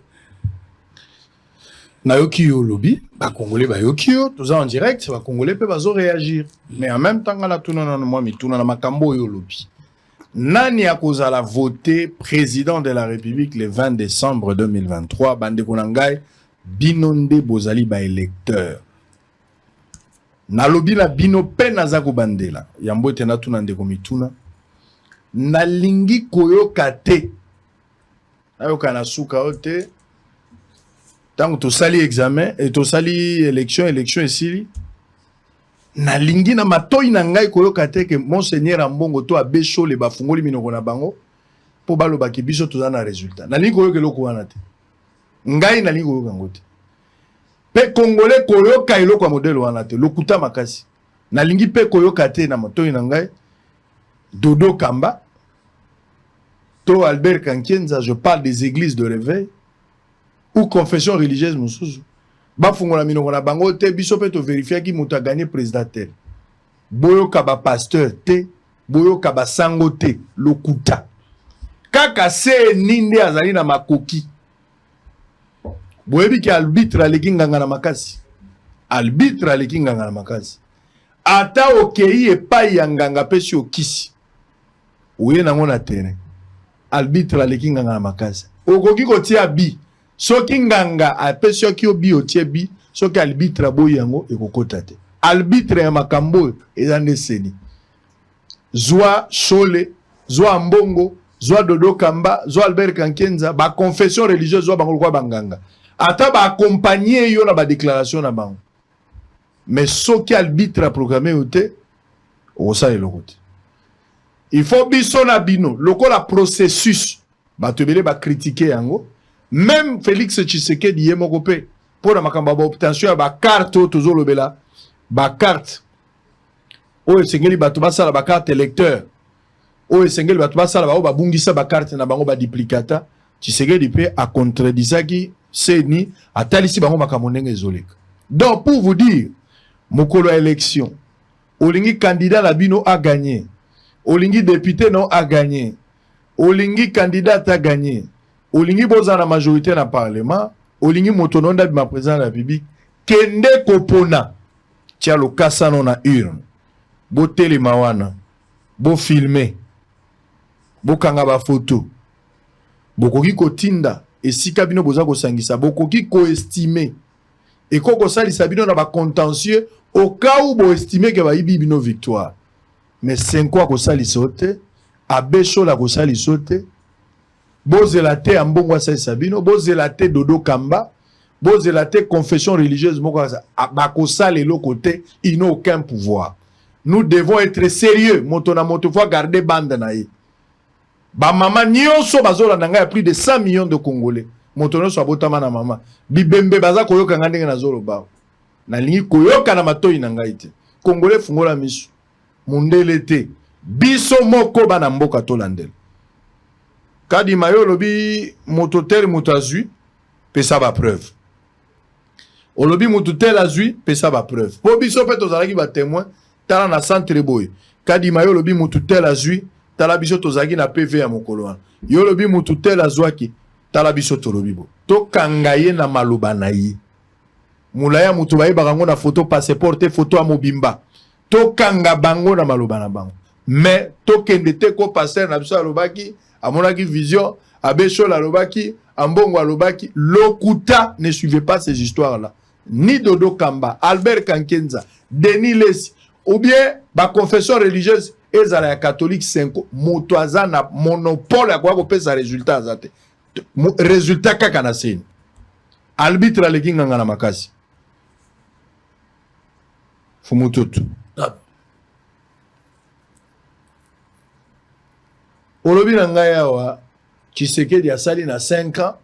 Na yoki yo lobby, ba congolais ba yoki yo, tous en direct, ba congolais peut bazo réagir. Mais en même temps na tout no moi mituna na makambo yo lobby. Nani akozala voté président de la République le 20 décembre 2023 bande konangai binonde bozali ba électeur. Na lobby la bino pe nazako bandela. Yambo te na tuna ndeko mituna. Na lingi koyoka te. Ayoka na suka ote. Tango to sali examen et to sali élection esili. Na lingi na matoi na ngai koyoka te ke monseigneur Ambongo to abeso le bafungoli minoko na bango po balo baki biso to na résultat. Na lingi koyoka loko wana te. Ngai na lingi koyoka ngote. Pe congolais koyoka eloko modèle wana te. Lokuta makasi. Na lingi pe koyoka te na matoi na ngai Dodo Kamba. To Albert Kankienza, je parle des églises de réveil ou confession religieuse musuzu. Ba fungola minoko na bango te biso pe to vérifier ki muta gagné président tel. Boyo kaba pasteur te, boyo kaba sango te, lokuta. Kaka se ninde azali na makoki. Boyebi ki arbitre aleki nganga na makasi. Arbitre aleki nganga na makasi. Ata okei epai ya nganga pesi okisi. Oye nango na terrain. Arbitre aleki nganga na makasi. Okoki kotia bi. Soki nganga apesi oki obi otie bi, soki arbitre boyi yango ekokota te. Arbitre ya makambo ezande seni. Zwa Shole, Zwa Mbongo, Zwa Dodo Kamba, Zwa Albert Kankienza, ba confession religieuse zwa bango kwa banganga. Ata ba accompagner yo na ba déclaration na bango. Mais soki arbitre a programmé ote, osa elokote. Il faut biso na bino, lokola processus, ba tebele ba critiquer yango. Même Félix Tshisekedi yemoko pe pour la makamba ba obtention ba carte toujours lobela ba carte o esengeli bato basala ba carte électeur o esengeli bato basala ba bungisa ba carte na bango ba duplicata Tshisekedi pe a contredisaki seni atalisi bango makambo ndenge ezoleka. Donc pour vous dire mokolo élection olingi candidat la bino a gagné, olingi député non a gagné, olingi candidat a gagné, olingi boza na majorité na parlement, olingi motononda bima président de la République, kende kopona tia lo kasano na urne, bo telema wana, bo filmer, bo kanga ba photo, bokoki kotinda, esika bino boza kosangisa, bokoki ko-estimer, et koko salisa bino na ba contentieux, au cas où bo estimer que ba ibi bino victoire. Mais 5 fois ko salisa ote, abeso la ko salisa ote, bozelate ambongo salisa bino, bozelate Dodo Kamba, bozelate confession religieuse moko bakosala le côté, ils n'ont aucun pouvoir. Nous devons être sérieux, motona moto fois garder bande na ye. Ba maman nyonso bazola nanga ya plus de 100 millions de Congolais. Motono so abotama na mama. Bibembe baza koyoka ngandenge na zolo ba. Na lingi koyoka na matoi na ngai te. Congolais fungola misu. Mundele te. Biso moko bana mboka tolandela. Kadi mayo lobi mototel mutazui pesa ba preuve. Olobi mototel azui pesa ba preuve. Po biso pe tozalaki ba témoin tala na centre boy. Kadi mayo lobi mototel azui tala biso tozalaki na PV ya mokolo wana. Yo lobi mototel azwaki tala biso tolobi bo. To kangaye na maloba na ye. Mulaya mutu baye bakango na photo passeport photo a mobimba. To kanga bango na maloba na bango. Mais to kende te ko passer na biso alobaki amonaki vision abeso la lobaki Ambongo Alobaki, Lokuta ne suivait pas ces histoires-là. Ni Dodo Kamba, Albert Kankenza, Denis Lessi, ou bien la confession religieuse, et la catholique 5 motoaza na monopole à quoi on sa résultat azate. Résultat kakanasine. Arbitre la kinga na makasi. Fumututu. Olobi na ngai awa Tshisekedi asali na 5 ans.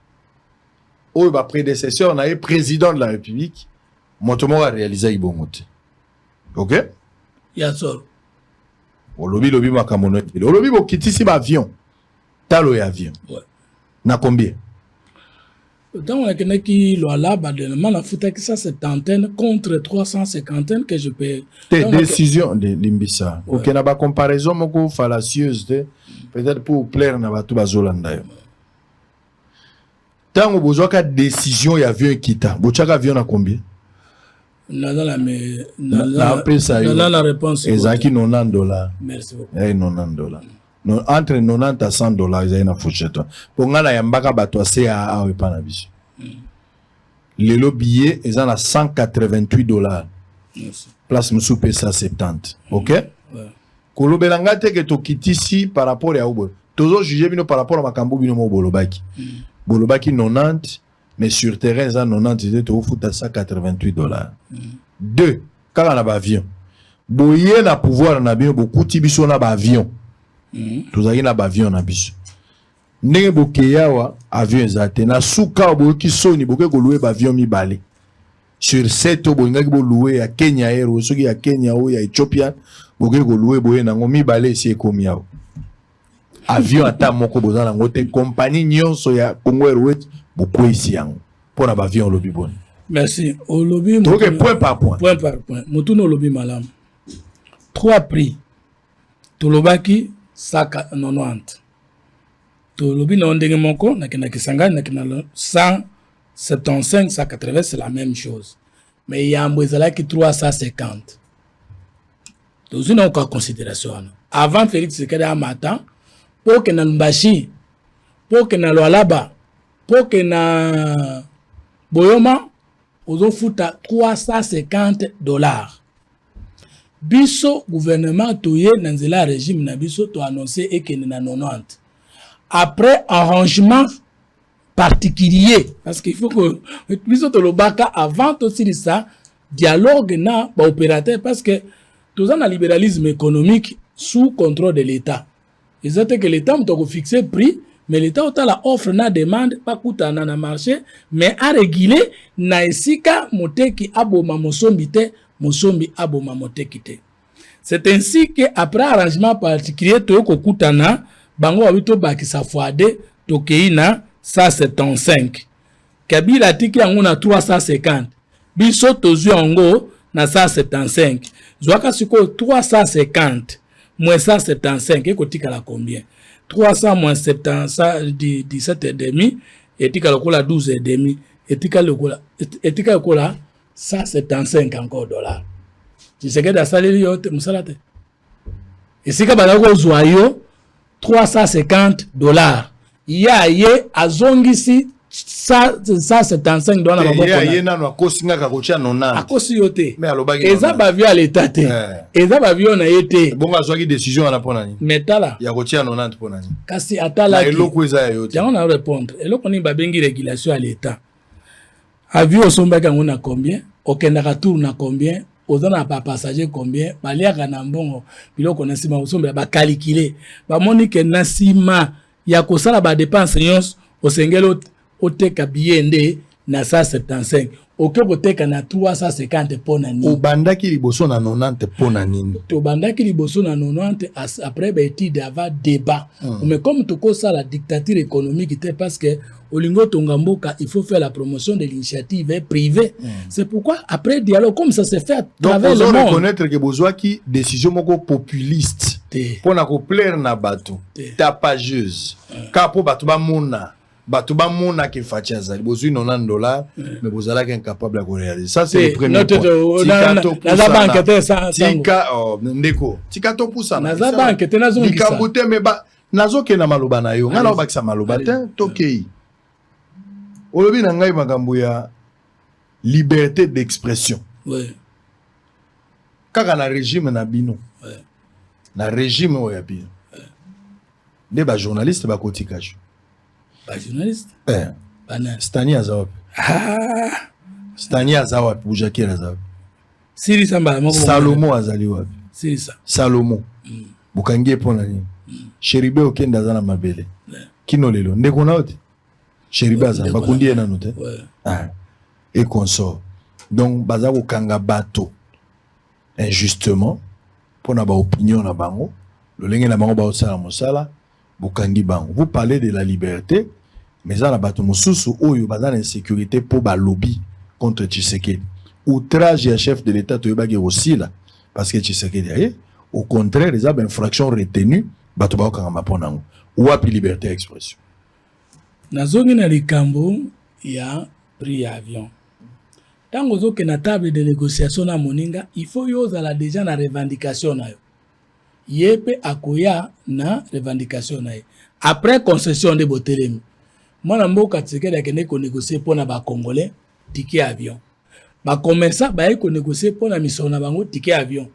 Oyo ba prédécesseur na président de la République. Motomo a réalisé ibongote. OK? Yasor. Olobi lobi makamono. Olobi bo kitisi ba avion. Talo ya avion. Ouais. Na combien? Dans la qui la badellement la foutaque ça septantaine contre 350 que je peux. Tes décisions de Limbisa. OK, na ba comparaison moko fallacieuse peut-être pour plaire na ba tout bazolanda yo. Tango bozwaka décision ya avion kita. Bochaka avion na combien? Dans la réponse. Ezaki $90. Merci beaucoup. $90. Entre 90 à $100, ils ont une fourchette. Pour nga na yambaka bato ase a epana biso. Le billet ils ont à $188. Place musu pesa 70. OK? Kolobelanga te ke tokitisi par rapport à obo. Tozo juger bino par rapport à makambo bino mo bolobaki. Bolobaki 90 mais sur terrain ils ont 90 ils te foutent à $188. 2 quand on a ba avion. Boye na pouvoir na bino beaucoup tibiso na ba avion. Tozaki na ba avion na biso. Ndenge bokeyawa avion ezate na suka boki soni boke ko louer ba avion mibale. Sur 7 boingaki bo louer ya Kenya Air soki ya Kenya ou ya Ethiopia boke ko louer boye nango mibale si ekomi yawo. Avion ata moko bozana ngote compagnie nyonso ya Congo Airways beaucoup ici yango. Pona ba avion lobi bon. Merci. Au lobby OK, point par point. Point par point. Mutuno lobby malam. 3 prix. Tolobaki 190. Tolobi na ndenge moko na kina kisangani na kina 175 180 c'est la même chose. Mais il y a un bezala qui 350. Donc une autre considération. Avant Félix Tshisekedi a matin pour que na Mbashi, pour que na Lualaba, pour que na Boyoma ozo futa $350. Biso gouvernement toye nanzela régime na biso to annoncé et que na 90. Après arrangement particulier parce qu'il faut que biso to lobaka avant aussi ça dialogue na ba opérateur parce que tous en libéralisme économique sous contrôle de l'État. Ils ont que l'État m'a fixé prix mais l'État a la offre na demande pas coûta na marché mais à réguler na esika moteki aboma mosombite Mosombi aboma motekite. C'est ainsi que après arrangement particulier to kokutana bango wabito bakisa fuade tokei na 175. Kabila tiki yango na 350. Biso tozu yango na 175. Zwaka siko 350 moins 175 ekotika la combien? 300 moins 70 17 et demi etika lokola 12 et demi etika lokola 175 encore $. Tshisekedi asaleli yo te musala te. Esika banako zwa yo $350. Ya ye azongisi $175 na maboko. Ya ye nanu akosinga kakocha 90. Akosi yo te. Mais alobaki. Eza bavio à l'état te. Eza bavio na ye te. Bonga zwaki décision ana pona ni. Metala. Ya kocha 90 pona ni. Kasi atala. Eloko eza yo te. Yango na répondre. Eloko ni babengi régulation à l'état. Avion osombaka ngo na combien? Okendaka tour na combien? Ozana pa passager combien? Baliaka na mbongo biloko na sima osombela ba calculer. Ba moni ke na sima ya kosala ba dépense nyonso osengelo oteka biende na 175. Oke boteka na 350 pona nini? Obandaki liboso na 90 pona nini? Obandaki liboso na 90 après ba étude avant débat. Mais comme toko ça la dictature économique était parce que Olingo Tongamboka, il faut faire la promotion de l'initiative privée. C'est pourquoi, après dialogue, comme ça s'est fait à travers le monde. Donc, reconnaître que besoin qui décision moko populiste pour na ko plaire na bato, tapageuse. Kapo bato ba mona ki fachaza. Besoin $90, mais vous allez incapable de réaliser. Ça c'est le premier point. Na banque ça. Tika ndeko. Tika to poussa. Na banque te nazo ngisa. Likambute me ba nazo ke na maloba na yo. Ngana obakisa maloba te tokei. olobi na ngai makambo ya liberté d'expression. Ouais. Kaka na régime na bino. Ouais. Na régime oya bino. Nde ba journaliste ba kotikage. Ba journaliste? Bana Stani Azawap. Stani Azawap Bujaki Azawap. Siri Samba moko. Salomo azali wapi? Siri sa. Salomo. Bukangie pona nini? Sheribe okenda zana mabele. Kino lelo ndeko na oti. Sheribe azana bakundi ena note. Et consort. Donc baza ko kanga bato injustement pona ba opinion na bango. Le lenge na bango ba osala mosala bukangi bango. Vous parlez de la liberté, mais ça na bato mosusu oyo baza na insécurité pour ba lobby contre Tshisekedi. Outrage à chef de l'État toyebaki aussi là parce que Tshisekedi aye au contraire les infractions retenues bato ba okanga maponango. Ou api liberté d'expression. Nazongi na likambo ya prix ya avion. Tango zoke na table de négociation na moninga, il faut yozala déjà na revendication na yo. Yepe akoya na revendication na ye. Après concession de botelemi. Mwana mboka Tshisekedi akende ko négocier pona ba Congolais ticket avion. Ba commerçant ba ko négocier pona mission na bango ticket avion.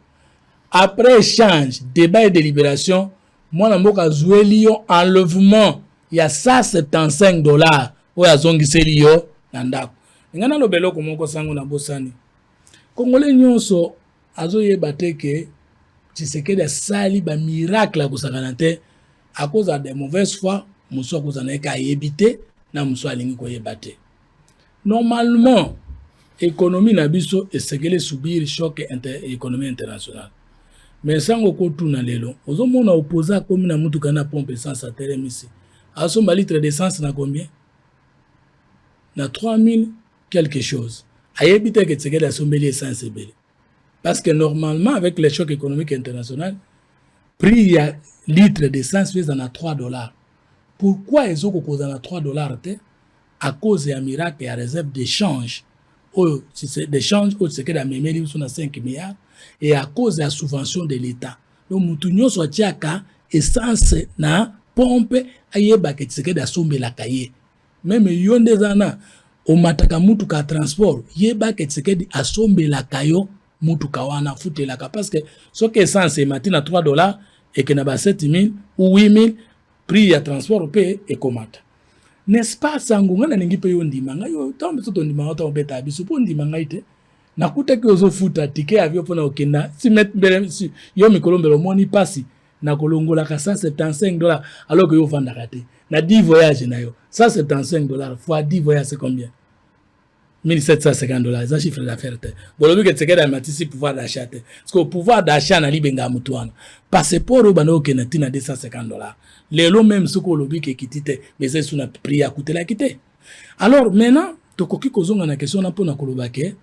Après échange, débat et délibération, mwana mboka zueli yo enlèvement ya $175 oya zongiseli yo na ndako. Ngana lobelo ko moko sango na bosani. Congolais nyonso azoyeba te ke Tshisekedi asali ba miracle ko sakana te à cause de mauvaise foi, muso ko zana ka yebite na muso alingi ko yebate. Normalement, économie na biso esengeli subir choc économie internationale. Mais sango ko tuna lelo, ozomona opposa komi na mutu kana pompe essence à telemisi. Asomba litre d'essence na combien? Na 3000 quelque chose. Ayebite que Tshisekedi asombeli essence ebele. Parce que normalement, avec les chocs économiques internationaux, prix ya litre d'essence fait à $3. Pourquoi ils ont causé à $3? À cause d'un miracle et à réserve d'échange. D'échange, c'est que la mémoire sont à 5 milliards. Et à cause de la subvention de l'État. Donc, nous sommes à essence na pompe ayeba que Tshisekedi asombe la kaye. Même yon des ana au mataka mutu ka transport yeba que Tshisekedi asombe la kayo mutu kawana fute la ka parce que ce que essence est matin à $3 et que na ba 7000 ou 8000 prix ya transport pe et komata. N'est-ce pas sangunga na ningi pe yo ndima ngayo tambe to ndima ota obeta biso po ndima ngaite nakuta ke ozo futa ticket avion pona okenda si met si yo mikolombelo moni pasi na kolongola ka $175 alors que yo vanda raté na 10 voyages na yo $175 fois 10 voyages c'est combien? $1750 ça chiffre d'affaires te bolobi que Tshisekedi a matisi pouvoir d'achat te parce que pouvoir d'achat na libenga mutuana passeport bano ke na tina $250 lelo même ce ko lobi ke kitite mais c'est sous na prix à coûter la quitter. Alors maintenant tokoki kozonga na question na pona koloba ke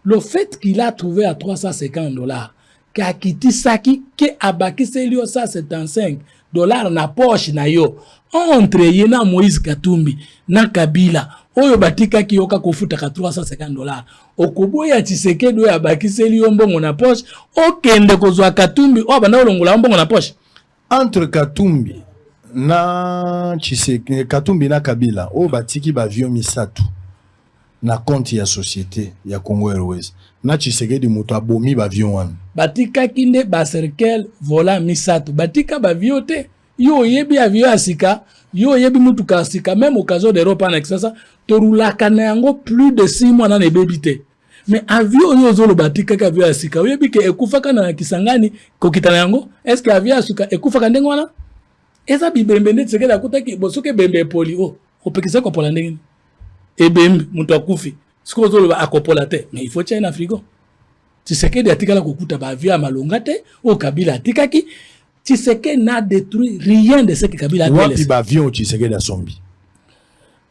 le fait qu'il a trouvé à $350 kakitisaki ke abakiseli yo $175 na poche na yo entre yena Moïse Katumbi na Kabila oyo batika ki yoka kofuta ka $350 okoboya Tshisekedi oyo abakiseli yo mbongo na poche okende kozwa Katumbi o bana olongola mbongo na poche entre Katumbi na Tshisekedi Katumbi na Kabila o batiki ba avion misatu na compte ya société ya Congo Airways na Tshisekedi muto abomi ba avion wana batika kinde ba cercle vola misatu batika ba avion te yo yebi avion asika yo yebi mutu ka asika même occasion d'Europe en exasa torulaka na yango plus de 6 mois na nebebite mais avion yo zolo batika ka avion asika yo yebi ke ekufaka na Kisangani kokitana yango est-ce que avion asika ekufaka ndengo wana eza bibembe ndetse Tshisekedi akutaki bosoke bembe poli o opekisa ko pola ndenge ebembe mutu akufi siko zolo akopola te mais il faut tirer na frigo Tshisekedi atikala kokuta ba avion malonga te o Kabila atikaki Tshisekedi n'a détruit rien de ce que Kabila a fait. Wapi ba avion Tshisekedi asombi.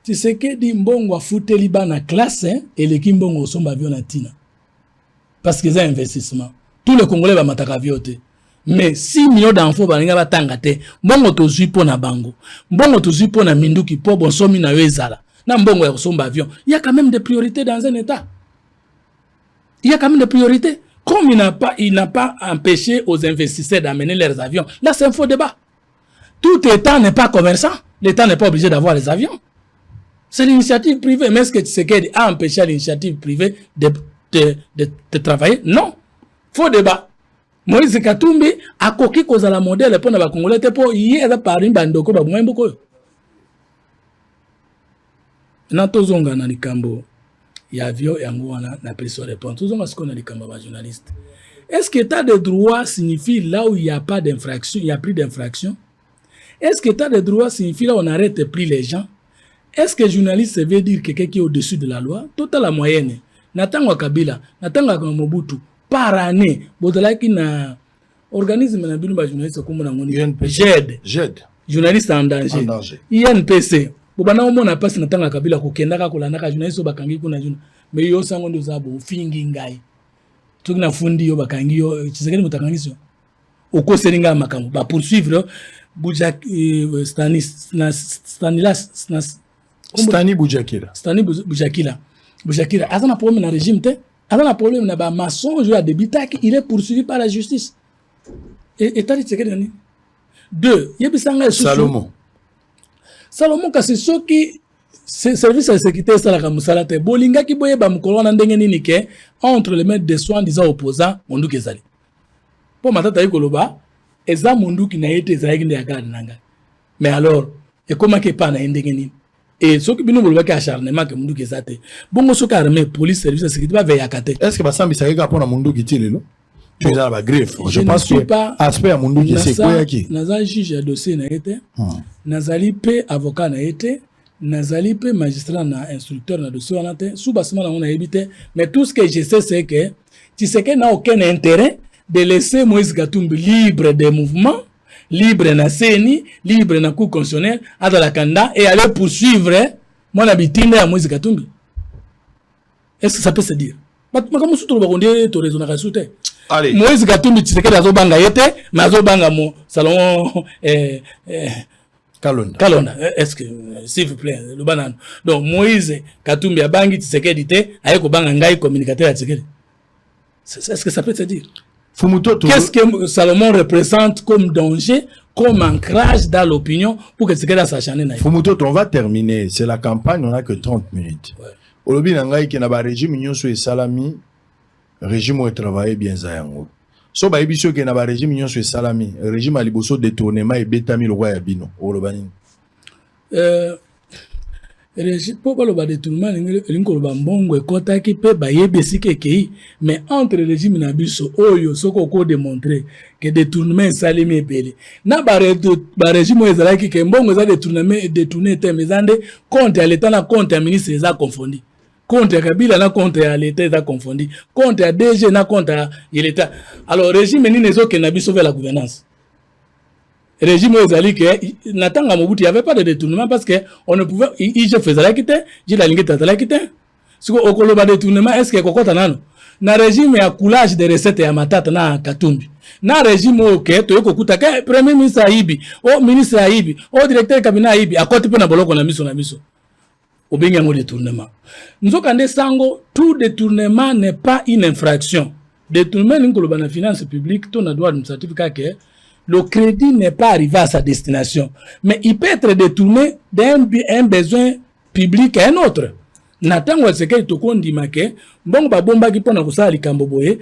Tshisekedi mbongo afuteli bana classe et l'équipe mbongo somba avion na tina. Parce que c'est un investissement. Tous les Congolais ba mataka avion te. Mais 6 millions d'enfants balinga batanga te. Mbongo tozui pona bango. Mbongo tozui pona minduki po bonsomi na yo ezala. Na mbongo ya somba avion. Il y a quand même des priorités dans un état. Il y a quand même des priorités. Comme il n'a pas empêché aux investisseurs d'amener leurs avions. Là, c'est un faux débat. Tout État n'est pas commerçant. L'État n'est pas obligé d'avoir les avions. C'est l'initiative privée. Mais est-ce que Tshisekedi a empêché l'initiative privée de travailler? Non. Faux débat. Moïse Katumbi a coquille cause à la modèle pour les Congolais pour y aller par une bande de coba moins beaucoup. Natozonga na likambo ya avion yango na personne répond. Tozonga ce qu'on a likambo ba journaliste. Est-ce que l'état de droit signifie là où il n'y a pas d'infraction, il n'y a plus d'infraction? Est-ce que l'état de droit signifie là où on arrête plus les gens? Est-ce que journaliste veut dire quelqu'un qui est au-dessus de la loi? Toute la moyenne. Natangwa Kabila, Natangwa Mobutu, par année, Bodalaki na organisme na binu ba journaliste comme na ngoni. JED. Journaliste en danger. INPC. Bobana omona passe Natangwa Kabila kokendaka kolandaka journaliste bakangi kuna juna. Mais yo sango ndo zabo fingi ngai. Tout na fundi yo bakangi yo Tshisekedi mutakangiso okoselinga makambo ba poursuivre Stani Boujakila azana problème na régime te azana problème na ba mensonge ya debitaki il est poursuivi par la justice et tali Tshisekedi ni deux yebisanga Salomon kasi soki service de sécurité ça la musalate bolinga ki boye ba mukolo na ndenge nini ke entre les maîtres de soins disant opposants mundu kezali po matata ikoloba eza mundu ki na yete ezali nde yakala nanga mais alors et comment que pas na ndenge nini et soki bino boloba ki acharnement ke mundu kezate bongo soki armée police service de sécurité ba veya kate est-ce que basambi sakeka pona mundu ki tilelo tu es dans la greffe je pense que aspect ya mundu ki c'est quoi yaki naza juge ya dossier na yete nazali pe avocat na yete nazali pe magistrat na instructeur na dossier wana te sous basement na évité mais tout ce que je sais c'est que Tshisekedi n'a aucun intérêt de laisser Moïse Katumbi libre des mouvements, libre na CENI, libre na cour constitutionnelle à la Kanda et aller poursuivre mon habitant à Moïse Katumbi. Est-ce que ça peut se dire? Mais comment se trouve on to raison na soute? Allez. Moïse Katumbi Tshisekedi azobanga yete, mais azobanga mo salon Kalonda. Est-ce que, s'il vous plaît, le banane. Donc, Moïse Katumbi a bangi Tshisekedi te, ayeko banga ngai communicateur à Tshisekedi. Est-ce que ça peut se dire? Qu'est-ce que Salomon représente comme danger, comme ancrage dans l'opinion pour que Tshisekedi s'acharne na? Fumuto, on va terminer. C'est la campagne, on n'a que 30 minutes. Olobi nangai ki na ba régime nyonso e salami, régime o travailler bien za yango. So ba ebiso ke na ba régime nyonso e salami régime a liboso détournement et betami le roi ya bino olobani régime po lo ba détournement lingo lo ba mbongo ekotaki pe ba yebesi kekei mais entre régime na biso oyo soko ko démontrer que détournement salimi ebele na ba régime ezalaki ke mbongo za détourner te mezande compte à l'état na compte à ministre za confondu compte à Kabila na compte à l'État est confondu. Compte à DG na compte à l'État. Alors, régime ni nezo que n'a sauver la gouvernance. Régime ezali que natanga Mobutu, il n'y avait pas de détournement parce que on ne pouvait, je faisais la quitter, j'ai la ligne de la quitter. Si on a détournement, est-ce que kokota nano? Na régime ya coulage de recettes ya matata na Katumbi. Na régime ok, to yoko kuta ke premier ministre Aibi, o ministre Aibi, o directeur cabinet Aibi, à côté pe na boloko na miso na miso. Au bengango détournement. Nous avons sango, tout détournement n'est pas une infraction. Détournement, nous avons la finance publique, tout le droit de certificat que le crédit n'est pas arrivé à sa destination. Mais il peut être détourné d'un besoin public à un autre. Natangwa seke toko ndima ke, bon ba bomba ki pona kusala likambo boye,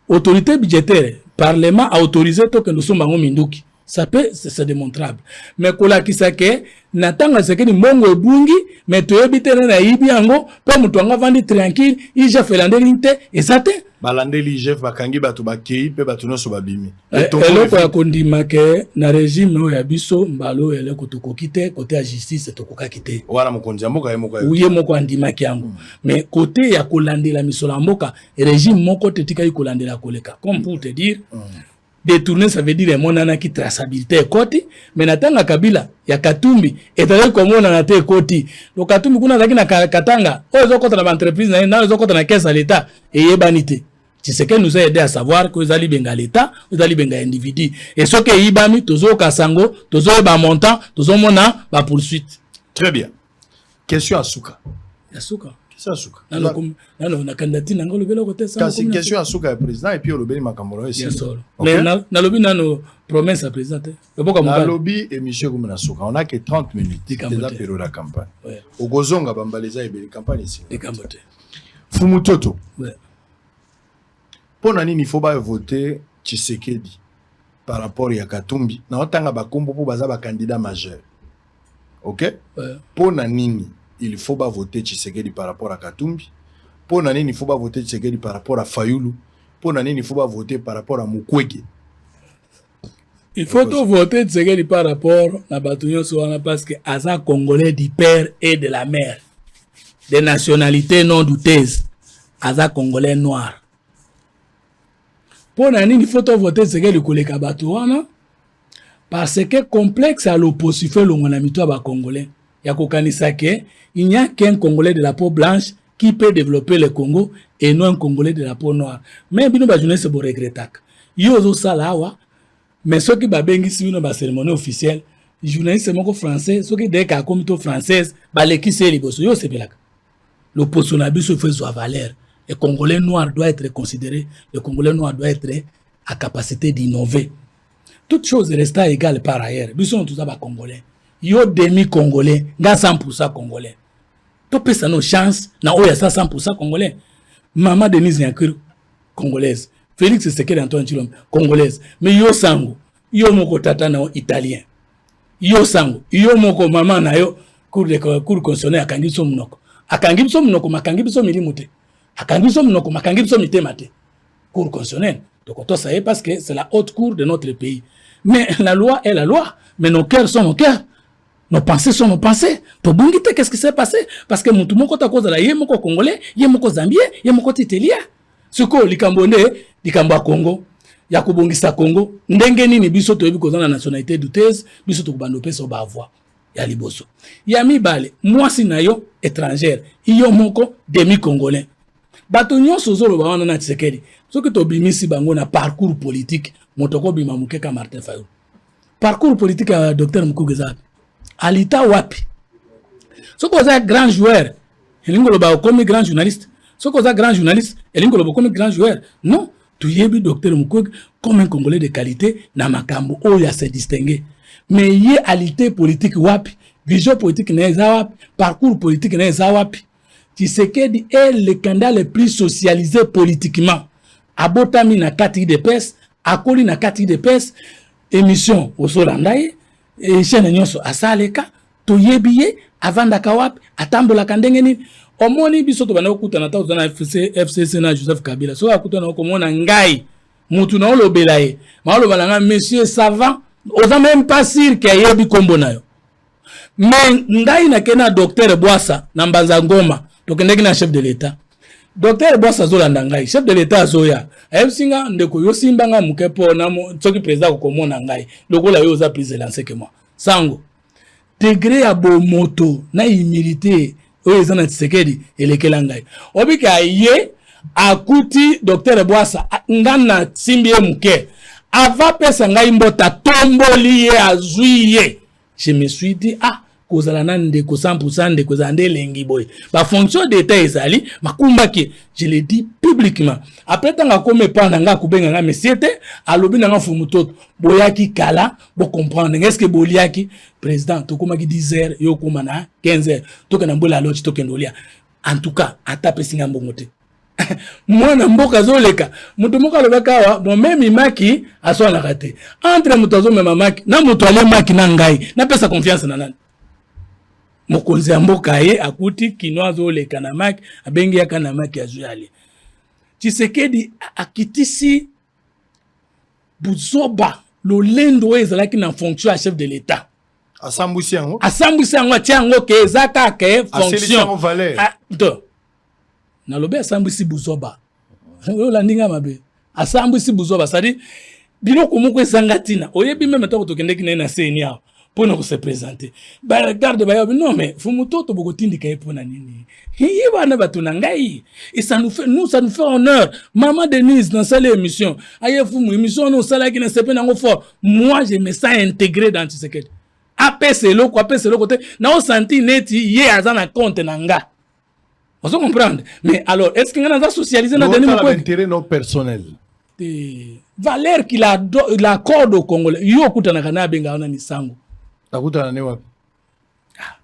autorité budgétaire, parlement a autorisé to que nous sommes en minduki. Ça peut, c'est démontrable. Mais kola kisake, natanga seke ni mongo ebungi, mais to ebite na ibi yango, pa mutu anga vandi tranquille, ija felande linte, ezate. Balande li jef bakangi batu bakei, pe batu no so babimi. Eloko ya kondima ke, na régime o ya biso, mbalo ele kotoko kite, côté ya justice, tokoka kite. Wana mokonzi ya mboka ye moko ya. Uye moko andima ki yango. Mais côté ya kolande la misola mboka, régime moko tetika yi kolande la koleka. Comme pour te dire, détourner, ça veut dire mon ana qui traçabilité koti, mais natanga Kabila ya Katumbi et d'ailleurs comme on a été koti. Le Katumbi kuna zaki na Katanga, ozo kota na entreprise na ozo kota na caisse à l'état et yebanité. Tshisekedi nous a aidé à savoir que zali benga l'état, zali benga individu. Et ce que yibami tozo kasango, tozo ba montant, tozo mona ba poursuite. Très bien. Question à Souka. Yasuka. Ça souka. Non, na candidature na ngolo belo côté ça. Kasi question à souka président et puis au lobby makambo bien sûr. Mais na lobby na no promesse à président. Na lobby et monsieur comme na souka. On a que 30 minutes déjà période la campagne. Au gozonga bambaleza et belle campagne ici. Et Kambote. Fumutoto. Ouais. Pour nani il faut pas voter Tshisekedi par rapport à Katumbi. Na otanga bakombo pour baza ba candidat majeur. OK? Pour nani il faut pas voter Tshisekedi par rapport à Katumbi. Pour nani il faut pas voter Tshisekedi par rapport à Fayulu. Pour nani il faut pas voter par rapport à Mukwege. Il faut tout voter Tshisekedi par rapport à Batunyo Soana parce que Aza Congolais du père et de la mère. Des nationalités non douteuses. Aza Congolais noir. Pour nani il faut tout voter Tshisekedi Koleka Batuana parce que complexe à l'opposition l'ongonamito ba Congolais. Il n'y a qu'un Congolais de la peau blanche qui peut développer le Congo et non un Congolais de la peau noire. Mais bino ba jeunesse bo regretter. Yo salawa mais ceux qui ba bengi si bino ba cérémonie officielle, journaliste moko français, ceux qui dès ka comité française, ba lekise liboso yo sepelaka. L'opposition na biso fait sa valeur. Le Congolais noir doit être considéré, le Congolais noir doit être à capacité d'innover. Toutes choses restent égales par ailleurs. Biso on tous ba Congolais. Yo demi-congolais, nga 100% congolais. Topé ça nos chances, na oya 100% congolais. Maman Denise Nyakiru, congolaise. Félix Tshisekedi Antoine Tshilombo, congolaise. Mais yo sango, yo moko tata na italien. Yo sango, yo moko maman na yo, cour constitutionnel akangi biso munoko. Akangi biso munoko, makangi biso milimute. Akangi biso munoko, makangi biso mitemate. Cour constitutionnelle. Donc on sait parce que c'est la haute cour de notre pays. Mais la loi est la loi. Mais nos cœurs sont nos cœurs. Nos pensées sont nos pensées. Tobungite, qu'est-ce qui s'est passé? Parce que mon tout mon côté à cause de la yemoko congolais, yemoko zambien, yemoko titelien. Ce que les Cambodais, les Camba Congo, Yakubongisa Congo, ndengeni ni biso to ebiko na nationalité douteuse, biso to bandope so ba voix. Ya liboso. Ya mibale, moi sinayo étrangère, iyo moko demi congolais. Bato nyonso zolo ba wana na Tshisekedi. Ce que to bimisi bango na parcours politique, motoko bima mukeka Martin Fayulu. Parcours politique à Dr Mukugeza. Alita wapi. Ce qu'on a grand joueur, elingolo ba comme grand journaliste. Ce qu'on a grand journaliste, elingolo comme grand joueur. Non, tu yebi Dr Mukug comme un Congolais de qualité na makambo oya se distinguer. Mais yé alité politique wapi, vision politique na wapi, parcours politique na wapi. Tshisekedi est le candidat le plus socialisé politiquement. Abotami na kati de pes, akoli na kati de pes, émission au Solandaye. Et chaîne nyonso asaleka to yebiye avanda kawap atambola kandengeni omoni biso to bana okutana ta uzana FCC na Joseph Kabila so akutana okomona ngai mutu na olobela ye ma olobala nga monsieur savant oza même pas sûr que yebi kombo nayo mais ngai na kena docteur Boassa na Mbanza Ngoma to kendeki na chef de l'état docteur Boassa zolanda ngai chef de l'état zoya ayebsinga ndeko yo simbanga mukepo na soki président ko komona ngai lokola yo za plus lancé que moi sango degré ya bomoto na humilité oyo eza na Tshisekedi elekela ngai obika ye akuti docteur Boassa ngana simbie muke ava pesa ngai mbota tomboli ye azwi ye je me suis dit kozala na ndeko 100% ndeko za ndelengi boy ba fonction d'état ezali makumba ki je le dis publiquement après tanga comme panda nga kubenga nga mesiete alobi na nga fumutoto boyaki kala bo comprendre est-ce que boliaki président tokoma ki 10h yo koma na 15h tokena mbola lodge tokendolia en tout cas atape singa mbongote mwana mboka zoleka mutu moka lobaka bon même imaki aso na raté entre mutazo mema maki na mutu ale maki na ngai na pesa confiance na nani mokonzi ya mboka ye akuti kinoazo leka na maki abengi yaka na maki azuyali Tshisekedi akitisi Buzoba lolendo ezalaki na fonction ya chef de l'état asambusi yango tiango ke ezaka ke fonction na lobe asambusi Buzoba la ndinga mabe asambusi Buzoba sadi biloko moko esangatina oyebi même to tokendeki na seni yao pour nous se présenter. Bah regarde bah non mais fumutoto bokotindi kaye pona nini. Hiye bana batuna ngai. Et ça nous fait honneur. Maman Denise dans cette émission, aye fumu émission no sala ki na sepe nango fort. Moi je me sens intégré dans Tshisekedi. apese loko côté na o senti neti ye azana compte nanga. On se comprendre. Mais alors, est-ce qu'il y a socialisé dans l'intérêt non personnel? Valeur qu'il accorde au Congolais. Yo kutana kana benga ona ni sango. Takutana ne wapi?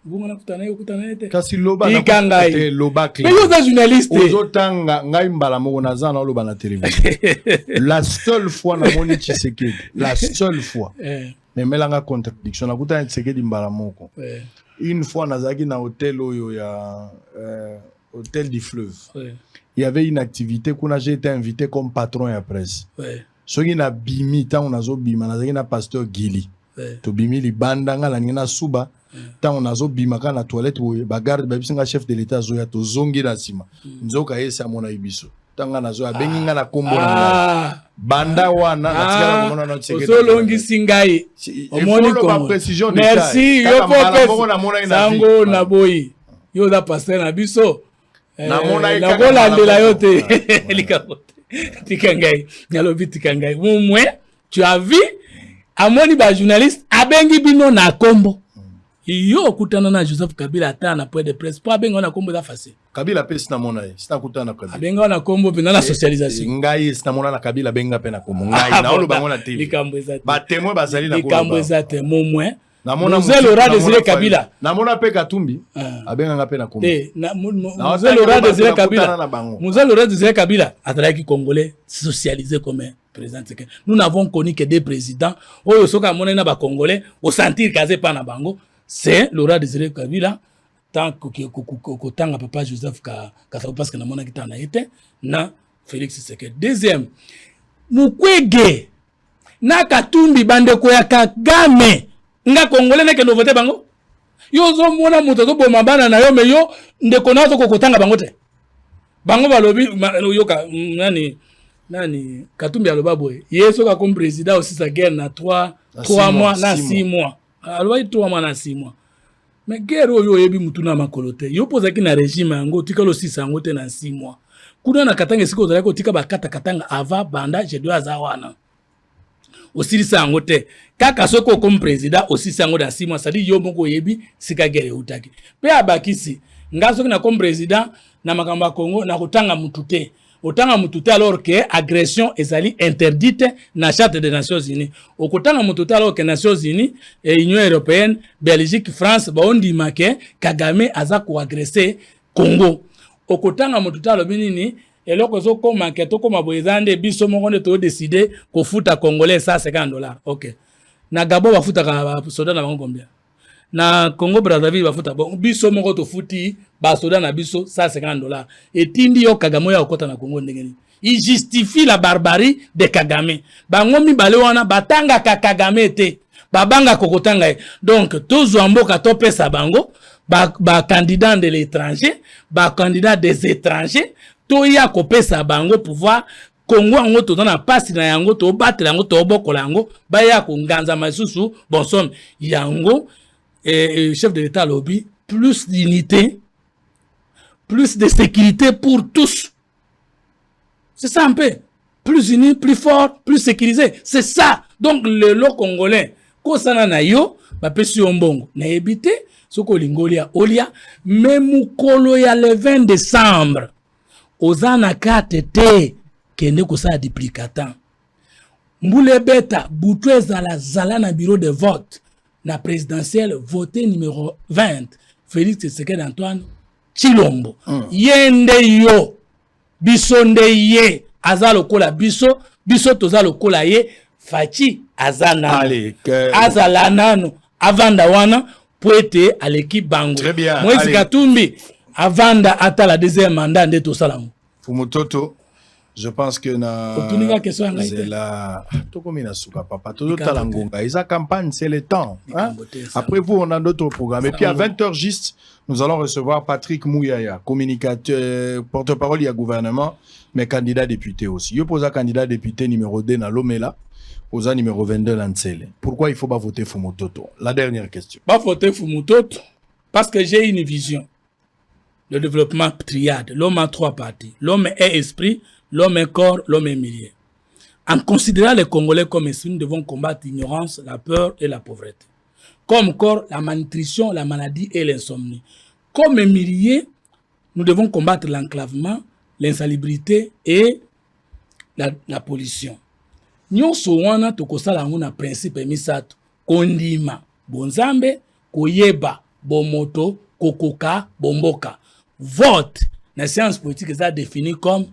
Bunga kutana yo kutana ete. Kasi loba na kutana loba clé. Mais yo êtes journaliste. Ozotanga ngai mbala moko naza na loba na télévision. La seule fois na moni Tshisekedi, la seule fois. Mais melanga contradiction na kutana Tshisekedi mbala moko. Une fois nazaki na hôtel oyo ya hôtel du fleuve. Il y avait une activité qu'on a été invité comme patron et presse. Ce qui n'a bimi tant on a zo bima nazaki na pasteur Gili. To bimi li bandanga la ngina suba tant on a zo bima ka na toilette wo ba garde ba bisinga chef de l'état zo ya to zongi na sima. Nzoka yesa mona ibiso. Tanga na zo abengi nga na kombo na banda wana na tika mona na tseke. Solongi singai. Omoni ko. Merci yo popes. Sango na boyi. Yo da pasteur na biso. Na bola ndela yote likabote tikangai nyalobi tikangai mumwe tu as vu amoni ba journaliste abengi bino na kombo yo kutana na Joseph Kabila ata na point de presse pas benga na kombo da facile Kabila pesi na mona ye sita kutana Kabila abenga na kombo pena na socialisation ngai sita mona na Kabila benga pe na kombo ngai na olo bango na TV likambo ezate ba témoin bazali na kombo likambo ezate mumwe Mzee Laurent Désiré Kabila. Namona pe Katumbi. Abenga pe na Kombo. Mzee Laurent Désiré Kabila. Mzee Laurent Désiré Kabila. Atraki Congolais socialisé comme président. Nous n'avons connu que des présidents. Oyo soka mona na ba Congolais au sentir kazé pa na bango. C'est Laurent Désiré Kabila. Tant que tanga papa Joseph Kassaou parce que na mona kitana été na Félix Tshisekedi. Deuxième. Mukwege. Na Katumbi bandeko ya Kagame. Nga Congolais neke no voter bango yo zo mona muto zo boma bana na yo me yo ndeko na zo kokotanga bango te bango balobi yo ka nani Katumbi aloba boye yeso ka comme président aussi sa guerre na 3 mois na 6 mois aloba 3 mois na 6 mois mais guerre yo yebi mutu na makolo te yo poza ki na régime yango tikalo 6 yango te na 6 mois kuna na katanga siko zala ko tika ba katanga ava banda je dois azawana aussi sango te kaka soko comme président aussi sango da 6 mois ça dit yo moko yebi sika gere utaki pe abakisi ngaso na comme président na makamba Congo na kotanga mutute otanga mutute alors que agression ezali interdite na charte des Nations Unies okotanga mutute alors que Nations Unies et Union européenne Belgique France ba ondi make Kagame aza ko agresser Congo okotanga mutute alors binini et là, quand on a comme aboyezande, biso moko to décider ko futa Congolais $150. OK. Na Gabon va futa ka soda na bango combien? Na Congo Brazzaville va futa bon biso moko to futi ba soda na biso $150. Et tindi yo Kagame ya okota na Congo ndengeni. Il justifie la barbarie de Kagame. Bango mibale wana batanga ka Kagame te. Babanga kokotanga. Donc tozo mboka to pesa bango ba candidat de l'étranger, ba candidat des étrangers. Toya kopesa bango pouvoir Congo ango to na pasi na yango to batela yango to bokola yango baya ko nganza masusu bon somme yango chef de l'état lobby plus d'unité plus de sécurité pour tous. C'est ça un peu plus uni, plus fort, plus sécurisé. C'est ça. Donc le lo congolais ko sana na yo ba pesi ombongo na ebité soko lingolia olia même kolo ya le 20 décembre Ozana KTT kende kosa duplicatan. Mboule beta boutoué zala na bureau de vote na présidentiel voté numéro 20 Félix Tshisekedi Antoine Chilombo. Yende yo bisonde ye azalo kola biso tozalo kola ye fachi azana azala nano avanda wana poete à l'équipe bango. Très bien. Moïse Katumbi Avanda ata la deuxième mandat de tout salam. Fumutoto, je pense que c'est la Tokomina Souka papa tout talangonga. Isa campagne c'est le temps. Hein? Après vous on a d'autres programmes. Et puis à 20h juste, nous allons recevoir Patrick Mouyaya, communicateur, porte-parole du gouvernement, mais candidat député aussi. Je pose un candidat député numéro 2 dans l'Omela, posa numéro 22 Lansele. Pourquoi il faut pas voter Fumutoto? La dernière question. Pas voter Fumutoto parce que j'ai une vision. Le développement triade. L'homme a 3 parties. L'homme est esprit, l'homme est corps, l'homme est milieu. En considérant les Congolais comme esprit, nous devons combattre l'ignorance, la peur et la pauvreté. Comme corps, la malnutrition, la maladie et l'insomnie. Comme milieu, nous devons combattre l'enclavement, l'insalubrité et la pollution. Nyonso wana tokosala yango na principe misato kondima bonzambe koyeba bomoto kokoka bomboka. Vote na science politique est défini comme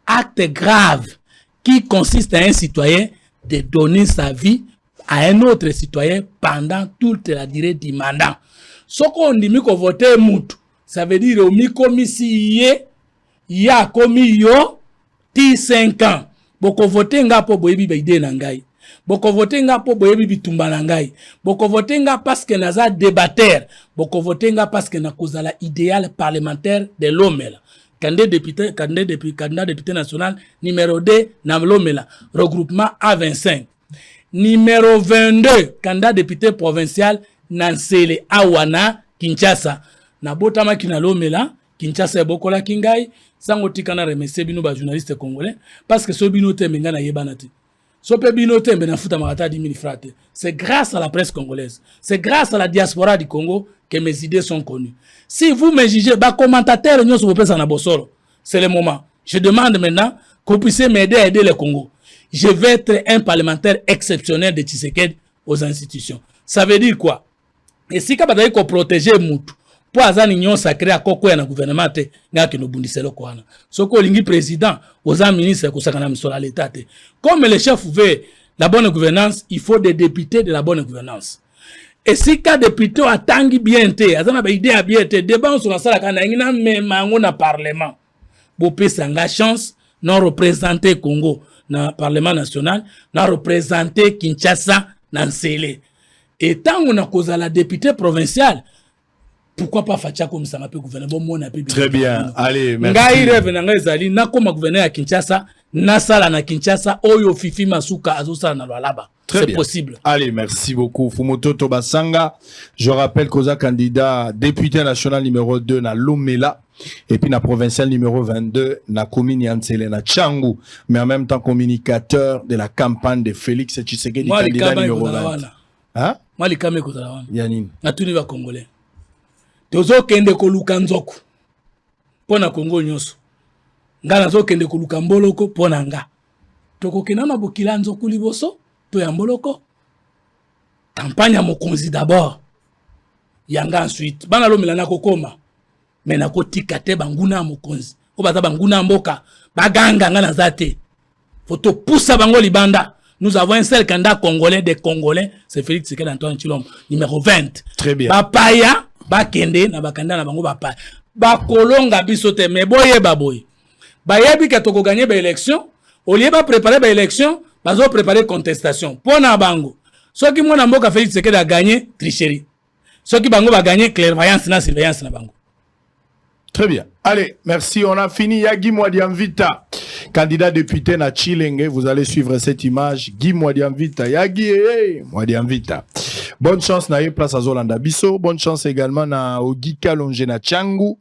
acte grave qui consiste à un citoyen de donner sa vie à un autre citoyen pendant toute la durée du mandat. Ce qu'on dit ko voter mutu, ça veut dire mi komisi ye ya komi yo ti 5 ans. Boko voter nga po boyebi baide na ngai. Boko voter nga po boyebi bitumba na ngai. Boko voter nga parce que naza débatteur. Boko voter nga parce que na kozala idéal parlementaire de l'Omela. Candidat député national numéro 2 na l'Omela. Regroupement A25. Numéro 22, candidat député provincial Nansele Awana Kinshasa. Na botama kina l'Omela, Kinshasa e bokola kingai, sango tikana remercier bino ba journaliste congolais parce que so bino tembe nga na yebanati. So pe bino tembe na futa marata 10 000 francs. C'est grâce à la presse congolaise, c'est grâce à la diaspora du Congo que mes idées sont connues. Si vous me jugez ba commentateur nyo so pesa na bosoro, c'est le moment. Je demande maintenant que vous puissiez m'aider à aider le Congo. Je vais être un parlementaire exceptionnel de Tshisekedi aux institutions. Ça veut dire quoi? Et si ka badai ko protéger mutu pour azani nyon sacré à koko ya na gouvernement te ngaki no bundiselo ko wana. Soko lingi président aux ministres ko sakana misola l'état te. Comme le chef veut la bonne gouvernance, il faut des députés de la bonne gouvernance. Et si ka député atangi bien te, azana ba idée à bien te, débat sur la sala kana ngina memango na parlement. Bo pesa nga chance non représenter Congo na parlement national, na représenter Kinshasa na Nsele. Et tant on a causé la députée provinciale, pourquoi pas Facha comme ça m'a pu gouverner bon mon appui. Très bien. Allez, merci. Ngai rêve na ngai zali na koma gouverner à Kinshasa, na sala na Kinshasa oyo fifi masuka azosala na lwalaba. C'est possible. Allez, merci beaucoup. Fumoto Tobasanga. Je rappelle qu'Oza candidat député national numéro 2 na Lomela. Et puis, na provincial numéro 22, na commune Yansele, na Tchangu. Mais en même temps, communicateur de la campagne de Félix Tshisekedi, candidat numéro 20. Hein? Moi, les caméras sont là. Yanine. Na tout niveau congolais. Tozo kende ko lukanzoku. Pona Congo nyoso. Nga nazo kende ko lukamboloko pona nga. Toko kenana bokila nzoku liboso. To yamboloko. Campagne à mokonzi d'abord. Yanga ensuite. Bana Lomela na kokoma. Mais na kotika te banguna mokonzi. O baza banguna mboka. Baganga nga na zate. Faut to poussa bango libanda. Nous avons un seul candidat congolais des Congolais, c'est Félix Tshisekedi Antoine Tshilombo, numéro 20. Très bien. Bapaya, bakende, na bakanda na bango bapaya. Bakolonga bisote, mais boye baboye. Bayebi katoko gagner ba élection, au lieu ba préparer ba élection, bazo préparer contestation. Pona bango. Ceux qui mona mboka Félix Tshisekedi a gagné tricherie. Ceux qui bango va gagner clairvoyance na surveillance na bango. Très bien. Allez, merci. On a fini. Yagi Mwadiamvita, candidat député na Chilenge. Vous allez suivre cette image. Guy Mwadiamvita. Yagi Mwadiamvita. Bonne chance na place à Zolanda Bisso. Bonne chance également na Ogi Kalonge na Tchangu.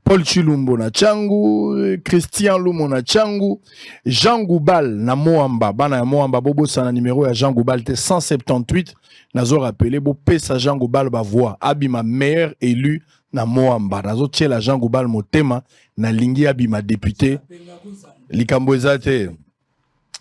Paul Chilumbo na Tchangu. Christian Lumo na Tchangu. Jean Goubal na Moamba. Bana ya Moamba. Bobo sana numéro ya Jean Goubal te 178. Nazo rappelé. Bo pesa Jean Goubal ba voix. Abima meilleur élu na Moamba. Nazo tche la Jean Goubal motema. Na lingi abima député. Likambo ezate.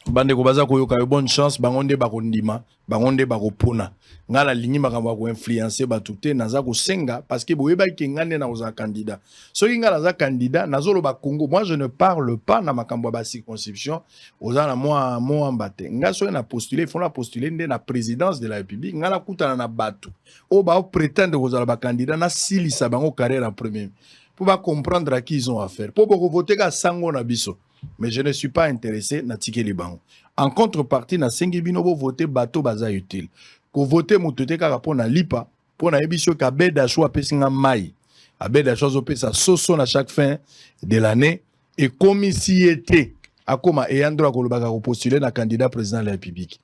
Bande ko baza ko yoka bonne chance. Bangonde bakondima. Bangonde bakopona. Ngala lingi makambo ko influencer batute naza ko senga parce que boyeba ki ngane na oza candidat. So ngala za candidat nazolo ba Congo. Moi je ne parle pas na makambo ba circonscription oza na moi mbate. Nga so na postuler, font la postuler ndé na présidence de la République. Ngala kutana na batu. O ba prétendre oza ba candidat na silisa bango carrière en premier. Pour ba comprendre à qui ils ont affaire. Pour voter ka sango na biso. Mais je ne suis pas intéressé na tike les bango. En contrepartie na sengi bino bo voter bateau baza utile. Ko voter motote kaka pona lipa pona ebisio ka beda choix pesinga mai abeda choix opesa soso na chaque fin de l'année et comme si était akoma e andro akolobaka ko postuler na candidat président de la République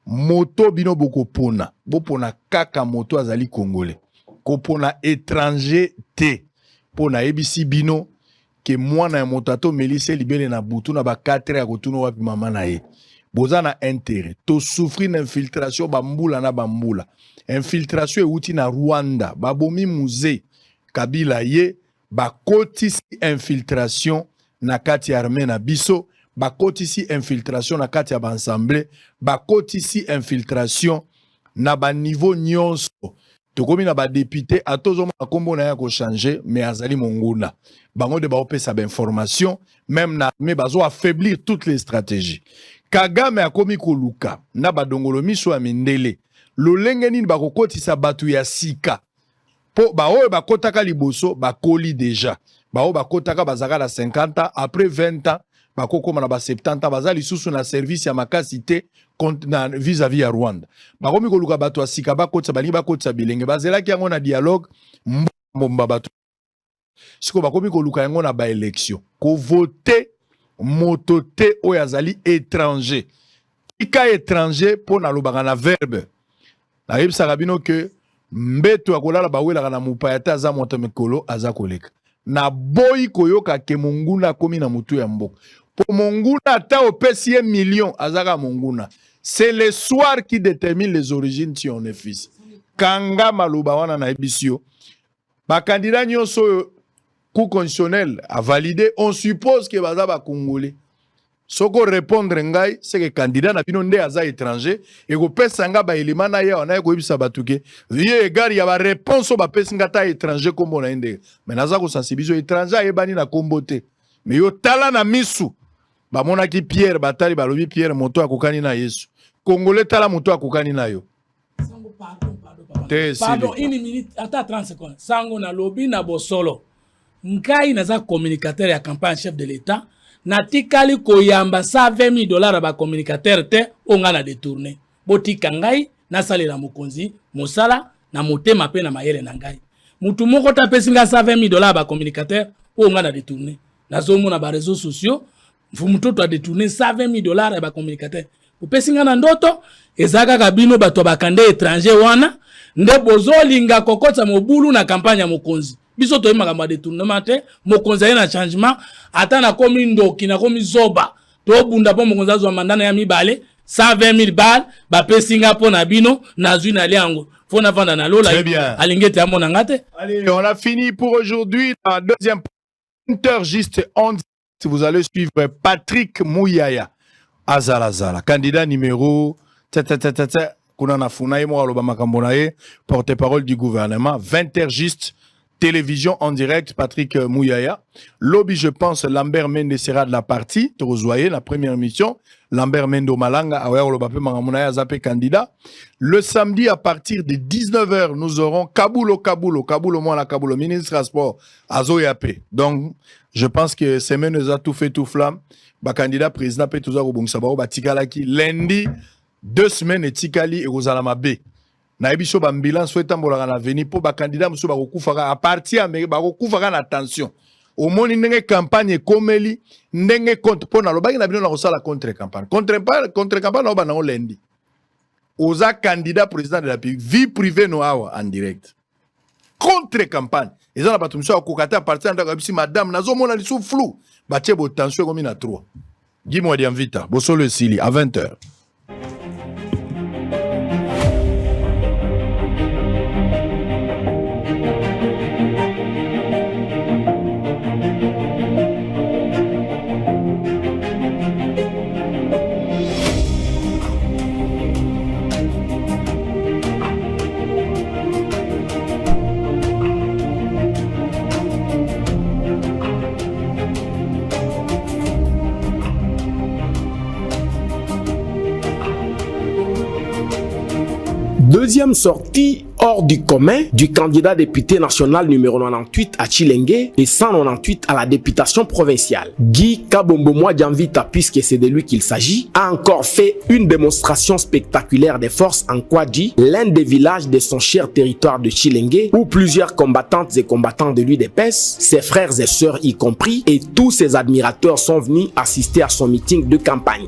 moto bino boko pona kaka moto azali congolais ko pona étranger te pona ebisi bino ke mwana ya motato melise libele na butu na ba 4 ya kotuno wapi mama na ye. Bozana intérêt. To souffrir d'infiltration bambula na bambula. Infiltration outi na Rwanda. Babomi musée. Kabila ye. bakotisi infiltration na kati ya armée na biso, bakotisi infiltration na kati ya bansemble, bakotisi infiltration na ba niveau nyonso. Tokomi na ba député atozoma kombo na ya ko changer mais azali monguna. Bango de ba opesa ba information même na mais bazo affaiblir toutes les stratégies. Kagame akomi koluka na ba dongolo miso ya mindele. Lolenge nini bakokotisa batu ya sika. Po ba oyo bakotaka liboso bakoli déjà. Ba oyo bakotaka bazaka na 50 ans après 20 ans bakokoma na ba 70 ans bazali susu na service ya makasité vis-à-vis à Rwanda. Bakomi koluka bato asika bakotsa bali bakotsa bilenge bazelaki yango na dialogue mbomba bato. Siko bakomi koluka yango na ba élection. Ko voter motote oyo azali étranger. Tika étranger po na lobaka na verbe. Na yebisa kabino que mbeto akolala bawela na mupayata za moto mikolo aza koleka. Na boy koyoka ke monguna komi na mutu ya mboka. Po monguna ata opesi 1 million azaka monguna. C'est le soir qui détermine les origines si on est fils. Kanga maloba wana na ebisio. Ba candidat nyonso coup constitutionnel a validé, on suppose que baza ba congolais. Soko répondre ngai c'est que candidat na bino nde aza étranger et ko pesa nga ba élément na ya na ko yebisa batuke. Vie égard ya ba réponse ba pesa ngata étranger kombo na inde. Mais naza ko sensibiliser étranger ebani na kombote. Mais yo tala na misu. Ba monaki Pierre batali ba lobi Pierre moto akokani na Yesu. Congolais tala moto akokani na yo. Pardon, une minute, attends 30 secondes. Sango na lobi na bosolo. Nkai naza communicateur ya campagne chef de l'État. Natikali koyamba $120,000 ba communicateur te onga na détourner. Botika ngai na salela mokonzi, mosala na motema pe na mayele na ngai. Mutu moko ta pesinga $120,000 ba communicateur onga na détourner. Nazomo na ba réseaux sociaux, mfumutoto a détourner $120,000 ba communicateur. Upesinga na ndoto ezaka kabino bato bakande étranger wana nde bozolinga kokotsa mobulu na campagne ya mokonzi. Biso to makambo de tournement te mokonzi na changement ata na komi ndoki na komi zoba to bunda po mokonzi azwa mandana ya mibale $120,000 ba pesinga po na bino na zwi na liango fona vanda na lola alingete amona ngate. Allez, on a fini pour aujourd'hui la deuxième pointeur juste on vous allez suivre Patrick Mouyaya Azalazala candidat numéro Kunana Funaye mo aloba makambo na ye porte-parole du gouvernement 20h juste télévision en direct, Patrick Mouyaya. Lobby, je pense, Lambert Mende sera de la partie. Tozoye, la première mission. Lambert Mendo Malanga, candidat. Le samedi, à partir de 19h, nous aurons Kaboulo, ministre à sport, Azoyape. Donc, je pense que c'est même nous a tout fait tout flamme. Candidat président Petouza Robong Batikalaki. Lundi, 2 semaines, et Tikali et Rosalama B. Na ebiso ba bilan souhaitant bolaka na venir pour ba candidat muso ba kokufaka à partir mais ba kokufaka na attention au moni ndenge campagne komeli ndenge contre pona lobaki na bino na kosala contre campagne na ba na lundi oza candidat président de la République vie privée no awa en direct contre campagne ezana batu muso akokata à partir ndaka bisi madame nazo mona lisu flou ba tie bo tension comme na 3 Guy-moi Diamvita bosolo esili à 20h. Deuxième sortie hors du commun du candidat député national numéro 98 à Chilenge et 198 à la députation provinciale. Guy Kabombo Diamvita, puisque c'est de lui qu'il s'agit, a encore fait une démonstration spectaculaire des forces en Kwadji, l'un des villages de son cher territoire de Chilenge, où plusieurs combattantes et combattants de l'UDPS, ses frères et sœurs y compris, et tous ses admirateurs sont venus assister à son meeting de campagne.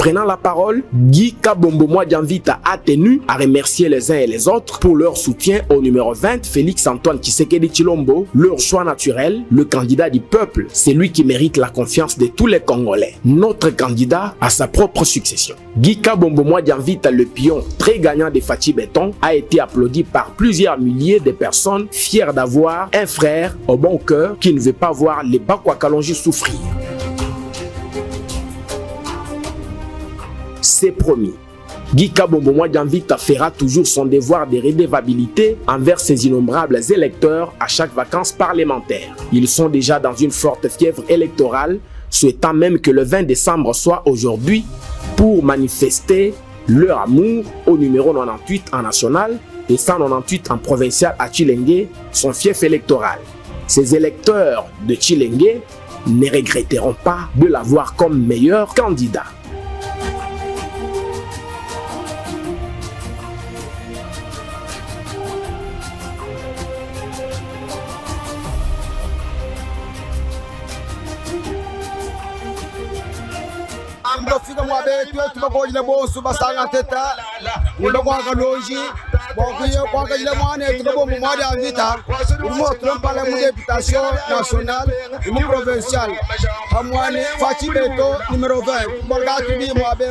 Prenant la parole, Guy Kabombo Mwadjanvita a tenu à remercier les uns et les autres pour leur soutien au numéro 20, Félix Antoine Tshisekedi Tshilombo, leur choix naturel, le candidat du peuple, c'est lui qui mérite la confiance de tous les Congolais. Notre candidat a sa propre succession. Guy Kabombo Mwadjanvita, le pion très gagnant de Fachi Béton, a été applaudi par plusieurs milliers de personnes fiers d'avoir un frère au bon cœur qui ne veut pas voir les Bakwa Kalonji souffrir. C'est promis. Guy Kabombo Mwadjanvita fera toujours son devoir de redevabilité envers ses innombrables électeurs à chaque vacances parlementaires. Ils sont déjà dans une forte fièvre électorale, souhaitant même que le 20 décembre soit aujourd'hui pour manifester leur amour au numéro 98 en national et 198 en provincial à Tshilenge, son fief électoral. Ces électeurs de Tshilenge ne regretteront pas de l'avoir comme meilleur candidat. Fika mwabe tu tubakoje bosu basanga teta ulo kwa kalonji kwa kajile mwane tubo mwadi anvita umo trompa la mu députation nationale mu provincial amwane Fachi Béton numéro 20 borga tubi mwabe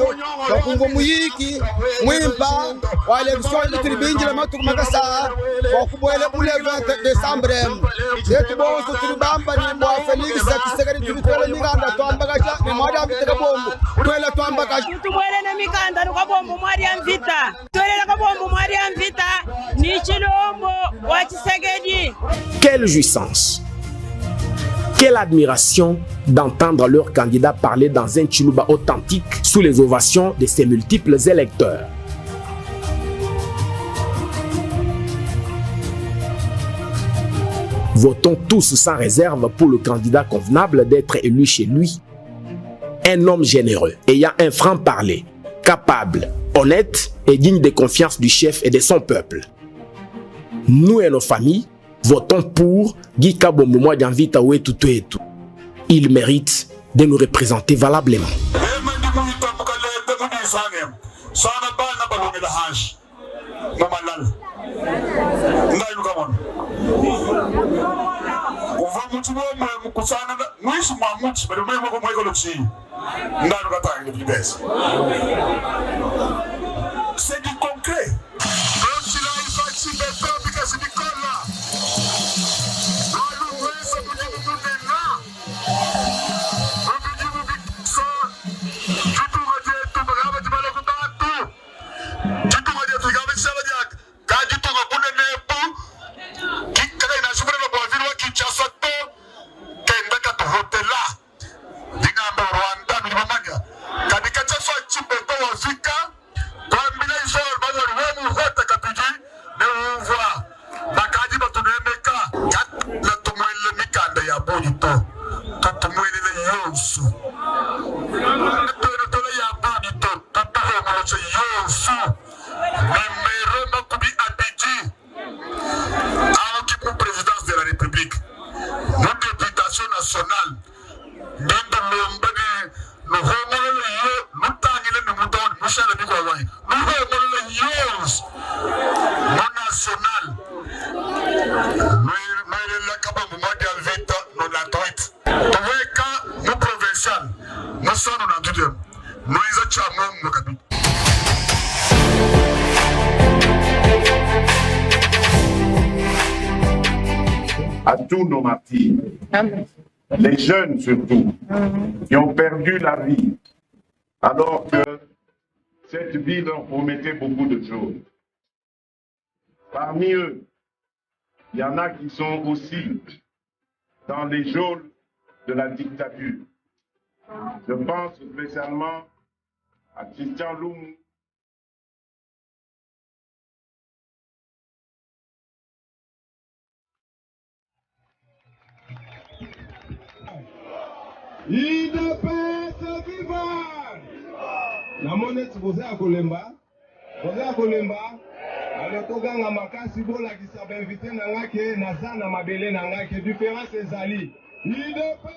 ko muyiki mwimpa wa election de tribunal matu makasa ko kubwele ule 20 décembre yetu bosu turibamba ni mwa Félix Tshisekedi tubitole miganda twambagacha ni mwadi anvita kabombo Tumwele na mikanda Kabombo Mwadjanvita. Tuwele Kabombo Mwadjanvita ni Tshilombo wa Tshisekedi. Quelle jouissance! Quelle admiration d'entendre leur candidat parler dans un Tshiluba authentique sous les ovations de ses multiples électeurs. Votons tous sans réserve pour le candidat convenable d'être élu chez lui. Un homme généreux, ayant un franc-parler, capable, honnête et digne de confiance du chef et de son peuple. Nous et nos familles votons pour Guy Kabombo Mwadjanvita Wetutuetu. Il mérite de nous représenter valablement. C'est du concret. À tous nos martyrs, les jeunes surtout, qui ont perdu la vie, alors que cette vie leur promettait beaucoup de choses. Parmi eux, il y en a qui sont aussi dans les geôles de la dictature. Je pense spécialement à Christian Loumou, IDPS viva! La monnaie posée à Kolemba. Posée à Kolemba. Alors, Toganga Makasi Bola qui s'est invité Nangake, Nazana Mabele Nangake, différence Ezali. IDPS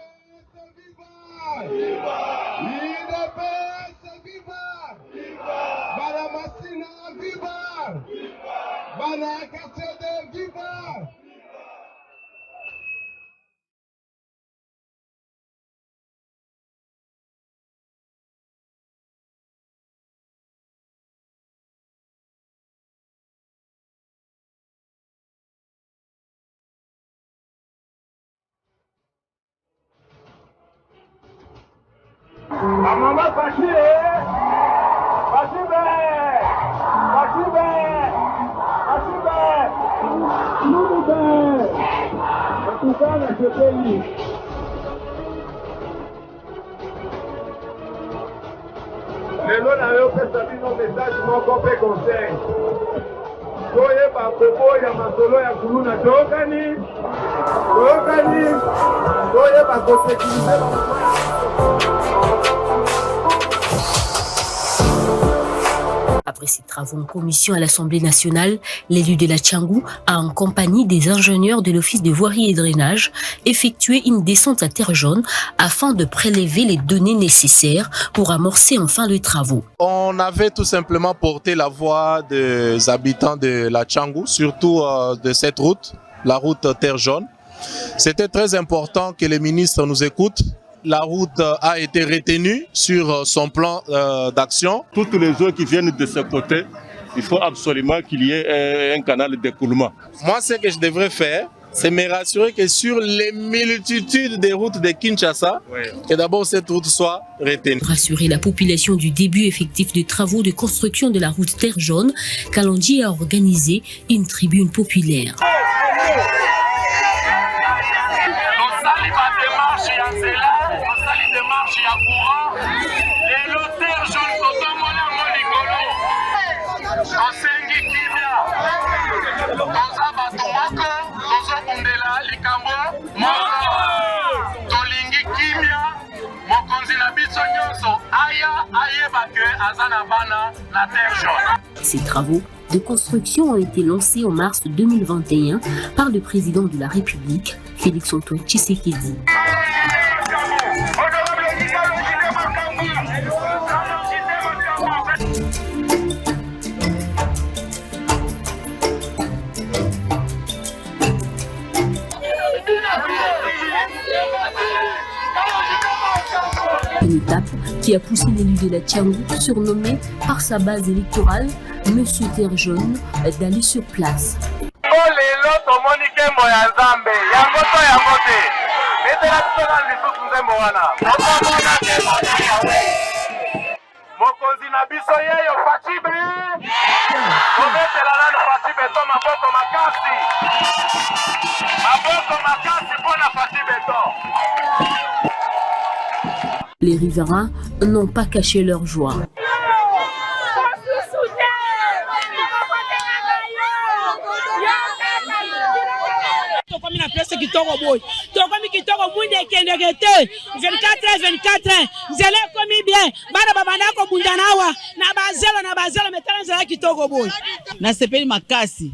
viva! IDPS viva! Maman Fachi, lelo nayopesa bino message moko mpe conseil toyeba koboya masolo ya kuluna toyokani toyeba kosekirize Après ses travaux en commission à l'Assemblée nationale, l'élu de la Tchangou a, en compagnie des ingénieurs de l'Office de voirie et drainage, effectué une descente à terre jaune afin de prélever les données nécessaires pour amorcer enfin les travaux. On avait tout simplement porté la voix des habitants de la Tchangou, surtout de cette route, la route terre jaune. C'était très important que les ministres nous écoutent. La route a été retenue sur son plan d'action. Toutes les eaux qui viennent de ce côté, il faut absolument qu'il y ait un canal d'écoulement. Moi, ce que je devrais faire, c'est me rassurer que sur les multitudes des routes de Kinshasa, que d'abord cette route soit retenue. Rassurer la population du début effectif des travaux de construction de la route terre jaune, Kalonji a organisé une tribune populaire. Ces travaux de construction ont été lancés en mars 2021 par le président de la République, Félix-Antoine Tshisekedi. Une étape qui a poussé l'élu de la Tchangou, surnommé par sa base électorale Monsieur Terre Jaune, d'aller sur place. Les riverains n'ont pas caché leur joie. Tokomi na place kitoko boy. Tokomi kitoko munde kendeke te. 24 nzele komi bien. Bana babana ko bundanawa na bazelo metala nzela kitoko boy. Na sepeli makasi.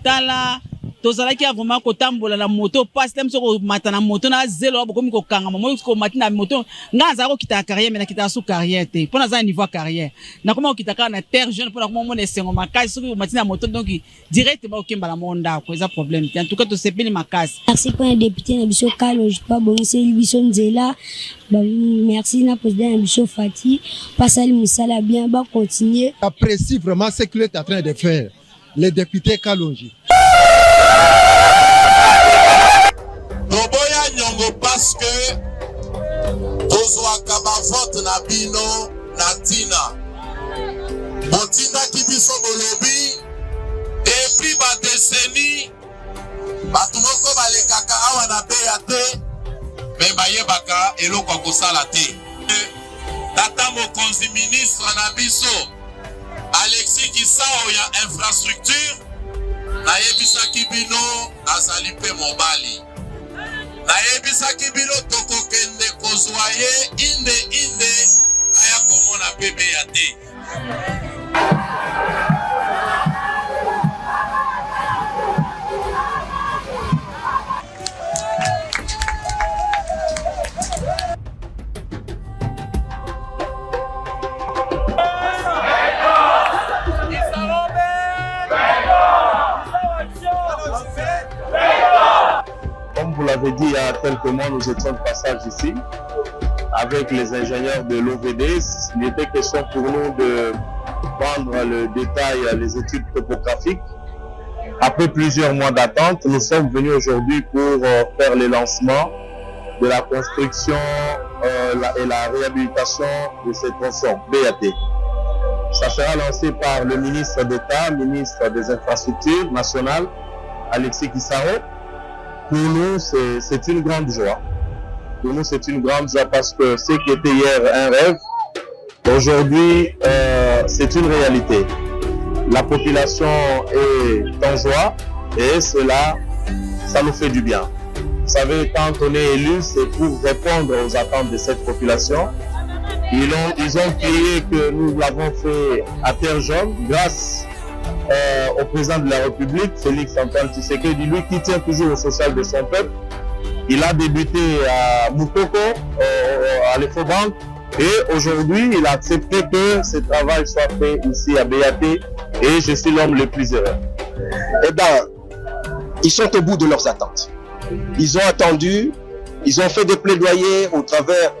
Tala tozalaki vraiment kotambola na moto passe tem soko mata na moto na zelo bokomi ko kanga mo ko matina moto ngaza ko kita carrière mais na kita sous carrière te pona za niveau carrière na koma kitaka na terre jeune pona koma mona sengo makasi soko matina moto donc directement okemba la monda ko eza problème en tout cas to sepeli makasi. Merci pour un député na biso Kalonji pas bon c'est biso nzela. Merci na président na biso Fati pasali musala bien ba continuer. Apprécie vraiment ce qu'il est en train de faire les députés Kalonji. Toboya nyongo parce que tozwaka bavote na bino na tina botindaki biso bolobi depuis badeseni bato moko balekaka awa na beya te me bayebaka eloko akosala te. Tata mokonzi ministre na biso Alexis Kisao ya infrastructure nayebisaki bino azali mpe mobali nayebisaki bino tokokende kozwa ye inde aya komona bebe ya te. Comme vous l'avez dit il y a quelques mois, nous étions de passage ici avec les ingénieurs de l'OVD. Il était question pour nous de prendre le détail, les études topographiques. Après plusieurs mois d'attente, nous sommes venus aujourd'hui pour faire le lancement de la construction et la réhabilitation de ces tronçons BAT. Ça sera lancé par le ministre d'État, ministre des Infrastructures nationales, Alexis Kissaro. Pour nous, c'est une grande joie. Pour nous, c'est une grande joie parce que ce qui était hier un rêve, aujourd'hui, c'est une réalité. La population est en joie et cela, ça nous fait du bien. Vous savez, quand on est élu, c'est pour répondre aux attentes de cette population. Ils ont crié que nous l'avons fait à terre jaune grâce au président de la République, Félix Antoine Tshisekedi, lui qui tient toujours au social de son peuple. Il a débuté à Moukoko, à l'Efobank, et aujourd'hui, il a accepté que ce travail soit fait ici à BAT, et je suis l'homme le plus heureux. Eh bien, ils sont au bout de leurs attentes. Ils ont attendu, ils ont fait des plaidoyers au travers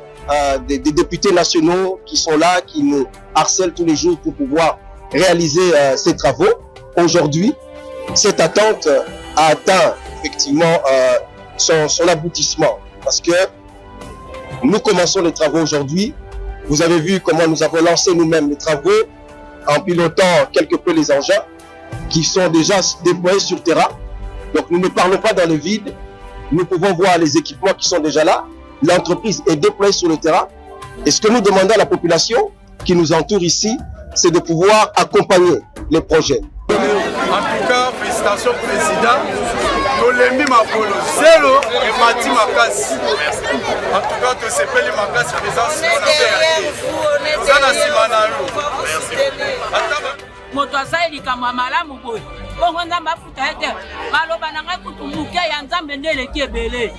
des députés nationaux qui sont là, qui nous harcèlent tous les jours pour pouvoir réaliser ces travaux. Aujourd'hui, cette attente a atteint effectivement son aboutissement parce que nous commençons les travaux aujourd'hui. Vous avez vu comment nous avons lancé nous-mêmes les travaux en pilotant quelque peu les engins qui sont déjà déployés sur le terrain. Donc nous ne parlons pas dans le vide. Nous pouvons voir les équipements qui sont déjà là. L'entreprise est déployée sur le terrain. Et ce que nous demandons à la population qui nous entoure ici, c'est de pouvoir accompagner les projets. En tout cas, félicitations président. Tolemi Makolo, Zélo et Mati Makasi. En tout cas, tu sais pas les Makasi présence. Moto asali kama malamu boy. Bongo nzamba futa ete. Maloba na ngai kutu muke ya nzambe ndele kiebele.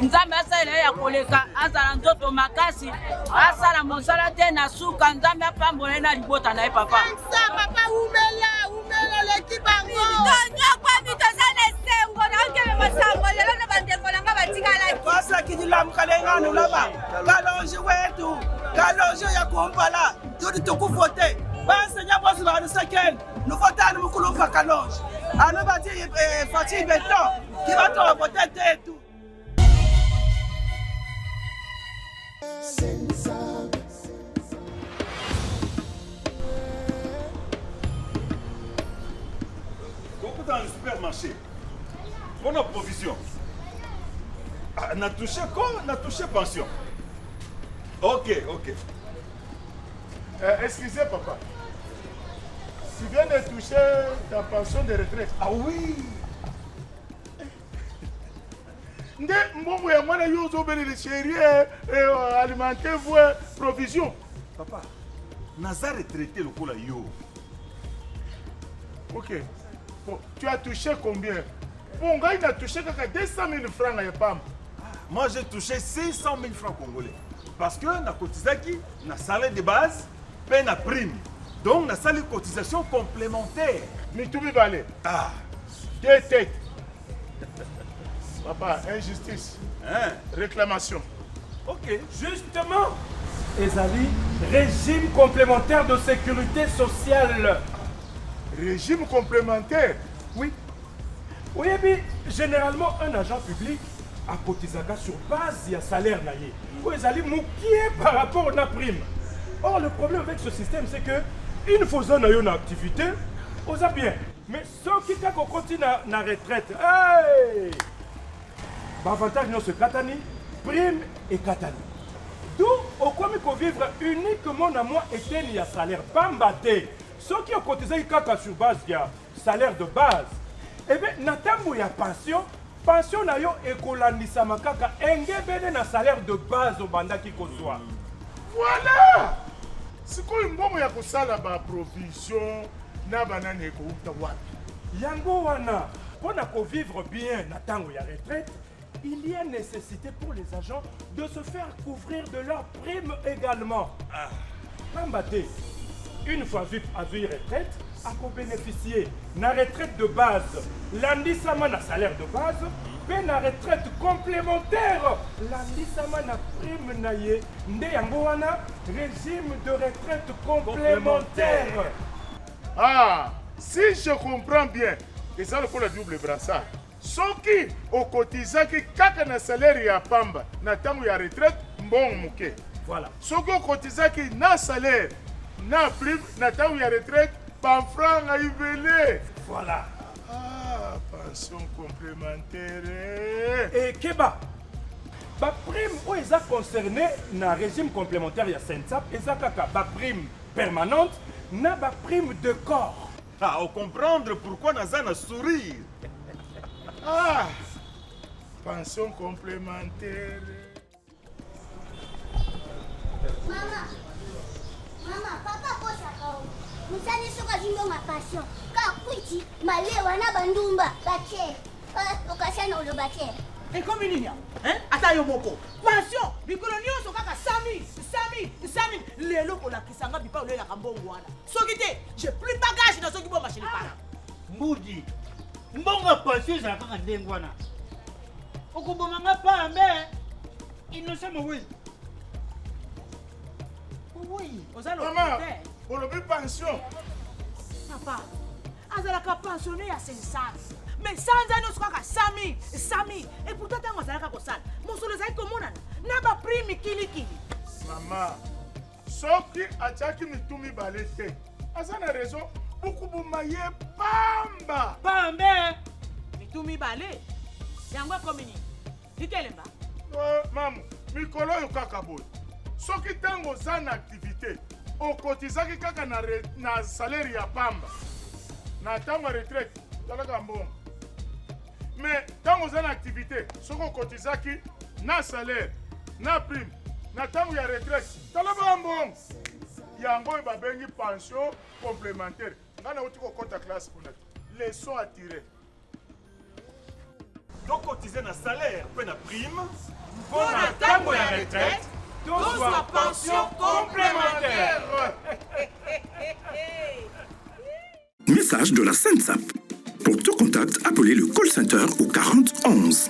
Nzambe asala ya koleka azala nzoto makasi. Asala mosala te na suka nzambe apambola na libota na ye papa. Papa umela l'équipe bango. Tonya kwa mitozana sengo na ngebe masango lelo na bandeko langa batikala. Pasa kidilamu kalenga nulaba. Kalonje wetu. Kalonje ya kumpala. Tudi tukufote. Benseigneur bosi ba nusaken. Nous votons mukulu fa kalonje. Ano bati Fatih Beton qui va te voter et tout. Beaucoup dans le supermarché. On a provision. On a touché quoi? On a touché pension. Ok. Excusez papa. Tu viens de toucher ta pension de retraite. Ah oui. Nde mbongo ya mwana yo zobeli chéri alimenter vous provision. Papa, naza retraité le kola yo. Ok. Bon, tu as touché combien? Bon, gars, il a touché 200 000 francs à Yepam. Moi, j'ai touché 500 000 francs congolais. Parce que na cotisaki, na salaire de base, paye na prime. Donc, na salaire cotisation complémentaire. Mais tout le balai. Ah. 2 têtes. Papa, injustice. Hein? Réclamation. Ok. Justement, Ezali, régime complémentaire de sécurité sociale. Régime complémentaire? Oui. Oui, mais généralement, un agent public a cotisé sur base de salaire naïe. Oui, Ezali, moukié par rapport à la prime. Or, le problème avec ce système, c'est que une fois qu'on a une activité, on a bien. Mais ceux qui continuent à la retraite, hey! Avantage non se katani, prime et katani. D'où au quoi il faut vivre uniquement dans moi et il y a salaire bambaté. Ceux qui ont cotisé sur base il y a salaire de base. Eh bien, natambu ya pension na yo ekolandisa makaka engebele na salaire de base au banda qui soit. Voilà. C'est quoi une bombe ya kosala ba provision na banane ekouta wapi? Yango wana pour vivre bien na tango ya retraite. Il y a nécessité pour les agents de se faire couvrir de leurs primes également. Mambaté, une fois à vie retraite, à bénéficier de la retraite de base, l'andissama na salaire de base, puis la retraite complémentaire, l'andissama na prime naye, nde yango wana régime de retraite complémentaire. Ah, si je comprends bien, et ça le pour le double brassard. soki okotizaki kaka na salaire ya pamba na ntango ya retraite mbongo moke. Voilà. Soki okotizaki na salaire na prime na ntango ya retraite bafranga ibele. Voilà. Ah, pension complémentaire. Et Keba, ba prime où est concerné na régime complémentaire ya SENSAP, eza kaka ba prime permanente na ba prime de corps. Ah, on comprendre pourquoi naza na sourire. Ah, pension complémentaire. Mama, papa posaka. Musani soka zindo ma passion. Ka kwiti malewa na bandumba bache. Okashana ulo bache. Et comme une ligne, hein? Ata yo moko. Passion, bikolo nyonso kaka Sami. Lelo ko la kisanga bipa ole la kambongo wana. Soki te, j'ai plus bagage na soki bo machine para. Mbudi. Mbonga passion za kaka ndengwana. Okuboma nga pambe. Innocent mwe. Oui, ozalo. Maman, olobi pension. Papa, azalaka pensionné ya SENSAP. Mais sans anneau soka Sami. Et pourtant tango azalaka kosala. Mosolo zali komonana. Na ba prime kilikili. Maman, soki atiaki mitumi bale te. Aza na raison okubuma ye pamba. Pambe. Mitumi bale. Yango komini. Ikelemba. Maman, mikolo yo kaka boy. Soki tango za na activité, okotizaki kaka na salaire ya pamba. Na tango retraite, talaka mbongo. Mais tango za na activité, soki okotizaki na salaire, na prime, na tango ya retraite, talaka mbongo. Yango babengi pension complémentaire. Ngana uti kokota classe kuna. Leçon à tirer. Donc cotiser na salaire, pe na prime, pour na tango ya retraite. Soit pension complémentaire. Message de la SENSAP. Pour tout contact, appelez le call center au 40 11.